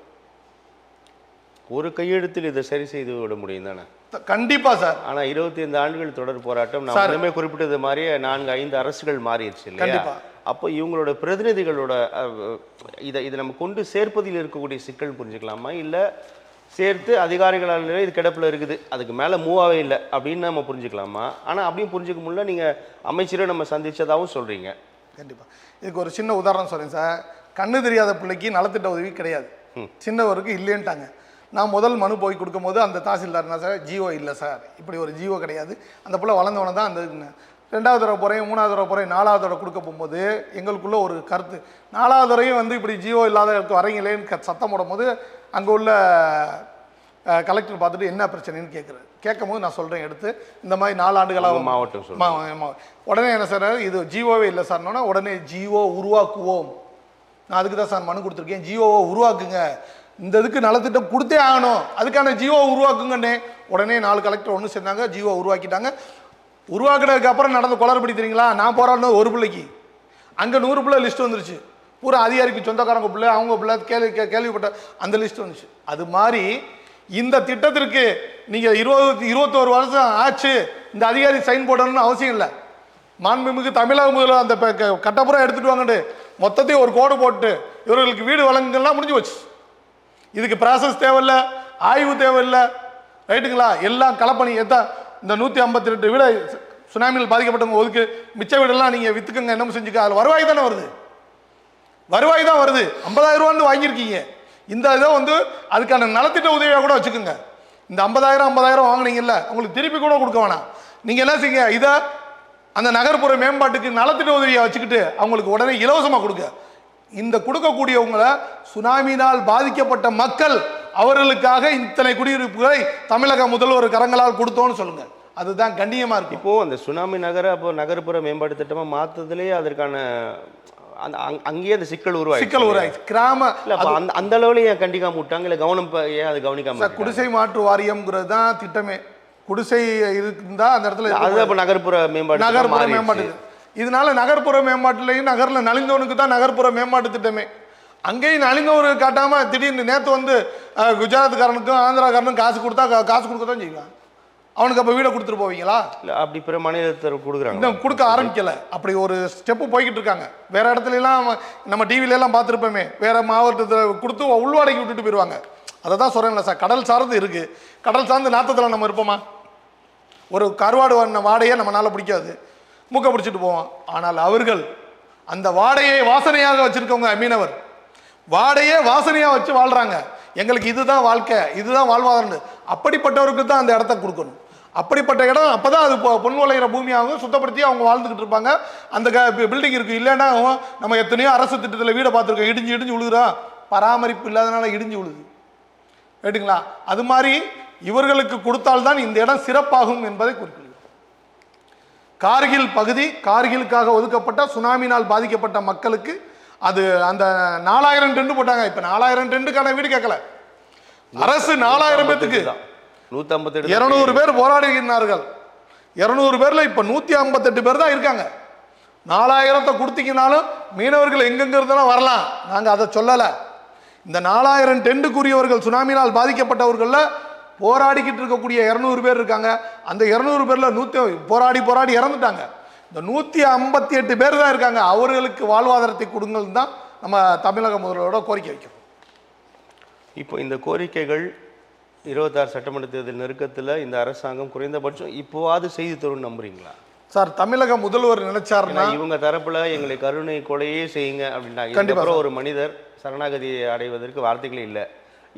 [SPEAKER 1] ஒரு கையெழுத்தில் இதை சரி செய்து விட முடியும் தானே?
[SPEAKER 2] கண்டிப்பா சார்.
[SPEAKER 1] ஆனா 25 ஆண்டுகள் தொடர் போராட்டம், நான் முதமே குறிப்பிட்டது மாதிரியே 4-5 அரசுகள் மாறிடுச்சு இல்லையா? அப்போ இவங்களோட பிரதிநிதிகளோட இதை நம்ம கொண்டு சேர்ப்பதில் இருக்கக்கூடிய சிக்கல் புரிஞ்சுக்கலாமா, இல்லை சேர்த்து அதிகாரிகளால் இது கிடப்பில் இருக்குது அதுக்கு மேலே மூவாவே இல்லை அப்படின்னு நம்ம புரிஞ்சுக்கலாமா? ஆனால் அப்படியும் புரிஞ்சுக்க முடியல. நீங்கள் அமைச்சரை நம்ம சந்திச்சதாகவும் சொல்கிறீங்க.
[SPEAKER 2] கண்டிப்பாக இதுக்கு ஒரு சின்ன உதாரணம் சொல்கிறேன் சார். கண்ணு தெரியாத பிள்ளைக்கு நலத்திட்ட உதவி கிடையாது, சின்னவருக்கு இல்லைன்ட்டாங்க. நான் முதல் மனு போய் கொடுக்கும்போது அந்த தாசில்தார் என்ன சார், ஜிஓ இல்லை சார், இப்படி ஒரு ஜிஓ கிடையாது, அந்த பிள்ளை வளர்ந்தவன தான் அந்த 2வது தடவை போகிறேன், 3வது தடவை போகிறேன், 4வது தடவை கொடுக்க போகும்போது எங்களுக்குள்ள ஒரு கருத்து, 4வது தடவையும் வந்து இப்படி ஜிஓ இல்லாத வரீங்களேன்னு சத்தம் போடும் போது அங்கே உள்ள கலெக்டர் பார்த்துட்டு என்ன பிரச்சனைன்னு கேட்கும் போது நான் சொல்கிறேன் எடுத்து, இந்த மாதிரி 4 ஆண்டுகளாக
[SPEAKER 1] மாவட்டம்
[SPEAKER 2] உடனே என்ன சார் இது ஜிஓவே இல்லை சார்னா, உடனே ஜிஓ உருவாக்குவோம், நான் அதுக்கு தான் சார் மனு கொடுத்துருக்கேன், ஜிஓவை உருவாக்குங்க, இந்த இதுக்கு நலத்திட்டம் கொடுத்தே ஆகணும், அதுக்கான ஜிஓ உருவாக்குங்கன்னே. உடனே 4 கலெக்டர் ஒன்று சேர்ந்தாங்க, ஜிஓ உருவாக்கிட்டாங்க. உருவாக்குனதுக்கு அப்புறம் நடந்த குளறுபடி தெரியுங்களா? நான் போராடினது ஒரு பிள்ளைக்கு, அங்கே 100 பிள்ளை லிஸ்ட் வந்துருச்சு, பூரா அதிகாரிக்கு சொந்தக்காரங்க பிள்ளை, அவங்க பிள்ளை கேள்விப்பட்ட அந்த லிஸ்ட் வந்துச்சு. அது மாதிரி இந்த திட்டத்திற்கு நீங்கள் 21 வருஷம் ஆச்சு, இந்த அதிகாரி சைன் போடணும்னு அவசியம் இல்லை. மாண்புமிகு தமிழக முதல்வர் அந்த கட்டப்புறம் எடுத்துட்டு வாங்கட்டு மொத்தத்தையும் ஒரு கோடு போட்டு இவர்களுக்கு வீடு வழங்குங்கள்லாம் முடிஞ்சு போச்சு. இதுக்கு ப்ராசஸ் தேவையில்லை, ஆய்வு தேவையில்லை, ரைட்டுங்களா? எல்லாம் கலப்பணி. இந்த 152 வீடு சுனாமியில் பாதிக்கப்பட்டவங்க ஒதுக்கு, மிச்ச வீடெல்லாம் நீங்கள் விற்றுக்குங்க, என்ன செஞ்சுக்க, அதில் வருவாய் தானே வருது, வருவாய் தான் வருது. 50,000 ரூபான்னு வாங்கியிருக்கீங்க, இந்த இதை வந்து அதுக்கான நலத்திட்ட உதவியாக கூட வச்சுக்கோங்க. இந்த 50,000 வாங்கினீங்கல்ல, உங்களுக்கு திருப்பி கூட கொடுக்க வேணாம். நீங்கள் என்ன செய்யுங்க, இதை அந்த நகர்ப்புற மேம்பாட்டுக்கு நலத்திட்ட உதவியை வச்சுக்கிட்டு அவங்களுக்கு உடனே இலவசமாக கொடுக்க. இந்த கொடுக்கக்கூடியவங்களை சுனாமினால் பாதிக்கப்பட்ட மக்கள், அவர்களுக்காக இத்தனை குடியிருப்புகளை தமிழக முதல்வர் கரங்களால் கொடுத்தோன்னு சொல்லுங்க, அதுதான் கண்ணியமா இருக்கு.
[SPEAKER 1] இப்போ அந்த சுனாமி அப்போ நகர்ப்புற மேம்பாட்டு திட்டமா மாத்ததுலேயே அதற்கான அங்கேயே அந்த சிக்கல் உருவாயிடுச்சு.
[SPEAKER 2] கிராம
[SPEAKER 1] அந்த அளவுல ஏன் கண்டிக்காம விட்டாங்க, இல்லை கவனம் ஏன் அது கவனிக்காம?
[SPEAKER 2] குடிசை மாற்று வாரியம்ங்கிறது தான் திட்டமே. குடிசை இருந்தா அந்த இடத்துல
[SPEAKER 1] அது நகர்ப்புற மேம்பாட்டு.
[SPEAKER 2] இதனால நகர்ப்புற மேம்பாட்டுலையும் நகரில் நலிந்தவனுக்கு தான் நகர்ப்புற மேம்பாட்டு திட்டமே. அங்கேயும் நலிந்தவனுக்கு காட்டாம திடீர்னு நேற்று வந்து குஜராத்காரனுக்கும் ஆந்திராக்காரனுக்கும் காசு கொடுத்தா காசு கொடுக்க தான் செய்வான். அவனுக்கு அப்போ வீடை கொடுத்துட்டு போவீங்களா?
[SPEAKER 1] இல்லை, அப்படி பிற மாநிலத்தில் கொடுக்குறாங்க,
[SPEAKER 2] இன்னும் கொடுக்க ஆரம்பிக்கல. அப்படி ஒரு ஸ்டெப்பு போய்கிட்டு இருக்காங்க. வேற இடத்துலலாம் நம்ம டிவிலெல்லாம் பார்த்துருப்போமே, வேற மாவட்டத்தில் கொடுத்து உள்வாடகைக்கு விட்டுட்டு போயிடுவாங்க. அதை தான் சொல்கிறேன்ல சார், கடல் சார்ந்து இருக்குது. கடல் சார்ந்து நாற்றத்தில் நம்ம இருப்போமா? ஒரு கருவாடு வாடையே நம்மளால பிடிக்காது, மூக்க பிடிச்சிட்டு போவோம். ஆனால் அவர்கள் அந்த வாடையை வாசனையாக வச்சிருக்கவங்க மீனவர், வாடையே வாசனையாக வச்சு வாழ்கிறாங்க. எங்களுக்கு இதுதான் வாழ்க்கை, இதுதான் வாழ்வாதாரம். அப்படிப்பட்டவருக்கு தான் அந்த இடத்த கொடுக்கணும். அப்படிப்பட்ட இடம் அப்போ தான் அது பொன் விளையிற பூமியாகவும் சுத்தப்படுத்தி அவங்க வாழ்ந்துக்கிட்டு இருப்பாங்க. அந்த பில்டிங் இருக்குது. இல்லைன்னா நம்ம எத்தனையோ அரசு திட்டத்தில் வீடை பார்த்துருக்கோம், இடிஞ்சு விழுகிறோம், பராமரிப்பு இல்லாதனால இடிஞ்சு விழுது, ரைட்டுங்களா? அது மாதிரி இவர்களுக்கு கொடுத்தால்தான் இந்த இடம் சிறப்பாகும் என்பதை குறிப்பிடுகிறோம். கார்கில் பகுதி, கார்கிலுக்காக ஒதுக்கப்பட்ட சுனாமினால் பாதிக்கப்பட்ட மக்களுக்கு அது அந்த 4000 டென்ட் போட்டாங்க. இப்போ 4000 டென்ட்டுக்கான வீடு கேட்கல அரசு. 4000 பேத்துக்கு 200 பேர் போராடுகிறார்கள். 200 பேர்ல இப்ப 158 பேர் தான் இருக்காங்க. 4000 கொடுத்தீங்கனாலும் மீனவர்கள் எங்கெங்க இருந்தாலும் வரலாம், நாங்க அதை சொல்லல. இந்த 4000 டென்ட்டுக்குரியவர்கள் சுனாமினால் பாதிக்கப்பட்டவர்கள்ல போராடிக்கிட்டு இருக்கக்கூடிய 200 பேர் இருக்காங்க. அந்த 200 பேர்ல போராடி இறந்துட்டாங்க. இந்த 158 பேர் தான் இருக்காங்க. அவர்களுக்கு வாழ்வாதாரத்தை கொடுங்கள் தான் நம்ம தமிழக முதல்வரோட கோரிக்கை வைக்கிறோம்.
[SPEAKER 1] இப்போ இந்த கோரிக்கைகள் 26 சட்டமன்ற தேர்தல் நெருக்கத்தில் இந்த அரசாங்கம் குறைந்தபட்சம் இப்போவாது செய்து தரும் நம்புறீங்களா
[SPEAKER 2] சார்? தமிழக முதல்வர் நினைச்சாருன்னா
[SPEAKER 1] இவங்க தரப்புல எங்களை கருணை கொலையே செய்யுங்க அப்படின்னாங்க. கண்டிப்பாக ஒரு மனிதர் சரணாகதியை அடைவதற்கு வார்த்தைகளே இல்லை,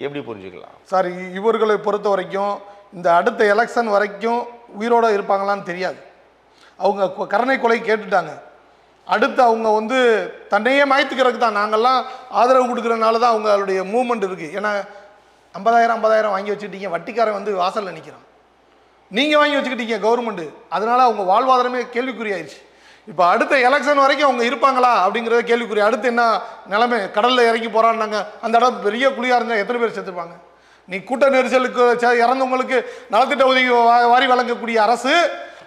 [SPEAKER 1] எப்படி புரிஞ்சுக்கலாம்
[SPEAKER 2] சார்? இவர்களை பொறுத்த வரைக்கும் இந்த அடுத்த எலெக்ஷன் வரைக்கும் உயிரோட இருப்பாங்களான்னு தெரியாது. அவங்க கருணை கொலை கேட்டுட்டாங்க. அடுத்து அவங்க வந்து தன்னையே மாய்த்துக்கிறதுக்கு தான் நாங்கள்லாம் ஆதரவு கொடுக்குறதுனால தான் அவங்களுடைய மூவ்மெண்ட் இருக்குது. ஏன்னா 50,000 வாங்கி வச்சுக்கிட்டீங்க, வட்டிக்காரன் வந்து வாசலில் நிற்கிறான், நீங்கள் வாங்கி வச்சுக்கிட்டீங்க கவர்மெண்ட்டு, அதனால் அவங்க வாழ்வாதாரமே கேள்விக்குறியாயிருச்சு. இப்போ அடுத்த எலெக்ஷன் வரைக்கும் அவங்க இருப்பாங்களா அப்படிங்கிறத கேள்விக்குறி. அடுத்து என்ன நிலைமை? கடலில் இறங்கி போராடினாங்க, அந்த இடம் பெரிய குழியாக இருந்தால் எத்தனை பேர் செத்துருப்பாங்க? நீ கூட்ட நெரிசலுக்கு இறந்தவங்களுக்கு நலத்திட்ட உதவி வாரி வழங்கக்கூடிய அரசு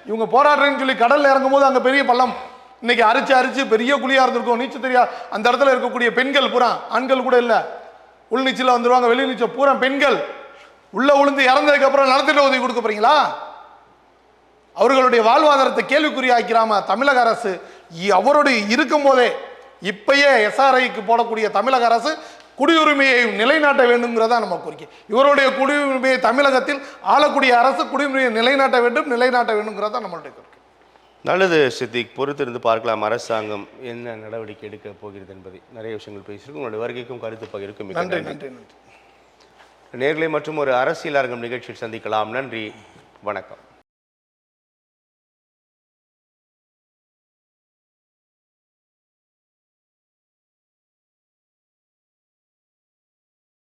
[SPEAKER 2] இவங்க போராடுறேன்னு சொல்லி கடலில் இறங்கும் போது அங்கே பெரிய பள்ளம் இன்னைக்கு அரிச்சு பெரிய குழியாக இருந்திருக்கும். நீச்சல் தெரியா அந்த இடத்துல இருக்கக்கூடிய பெண்கள் பூரா, ஆண்கள் கூட இல்லை, உள் நீச்சலில் வந்துடுவாங்க, வெளி நீச்சல் பூரா பெண்கள் உள்ள விழுந்து இறந்ததுக்கு அப்புறம் நலத்திட்ட உதவி கொடுக்க போறீங்களா? அவர்களுடைய வாழ்வாதாரத்தை கேள்விக்குறியாக்கிறாம தமிழக அரசு அவருடைய இருக்கும் போதே இப்பயே எஸ்ஆர்ஐக்கு போடக்கூடிய தமிழக அரசு குடியுரிமையை நிலைநாட்ட வேண்டும்ங்கிறதா நம்ம கோரிக்கை. இவருடைய குடியுரிமையை தமிழகத்தில் ஆளக்கூடிய அரசு குடியுரிமையை நிலைநாட்ட வேண்டும்ங்கிறதா நம்மளுடைய கோரிக்கை.
[SPEAKER 1] நல்லது சித்திக், பொறுத்திருந்து பார்க்கலாம் அரசாங்கம் என்ன நடவடிக்கை எடுக்க போகிறது என்பதை. நிறைய விஷயங்கள் பேசியிருக்கோம். உங்களுடைய வருகைக்கும் கருத்து பகிர்க்கும்
[SPEAKER 2] நன்றி நன்றி நன்றி.
[SPEAKER 1] நேர்களை மற்றும் ஒரு அரசியல் அரங்கம் நிகழ்ச்சியில் சந்திக்கலாம். நன்றி, வணக்கம்.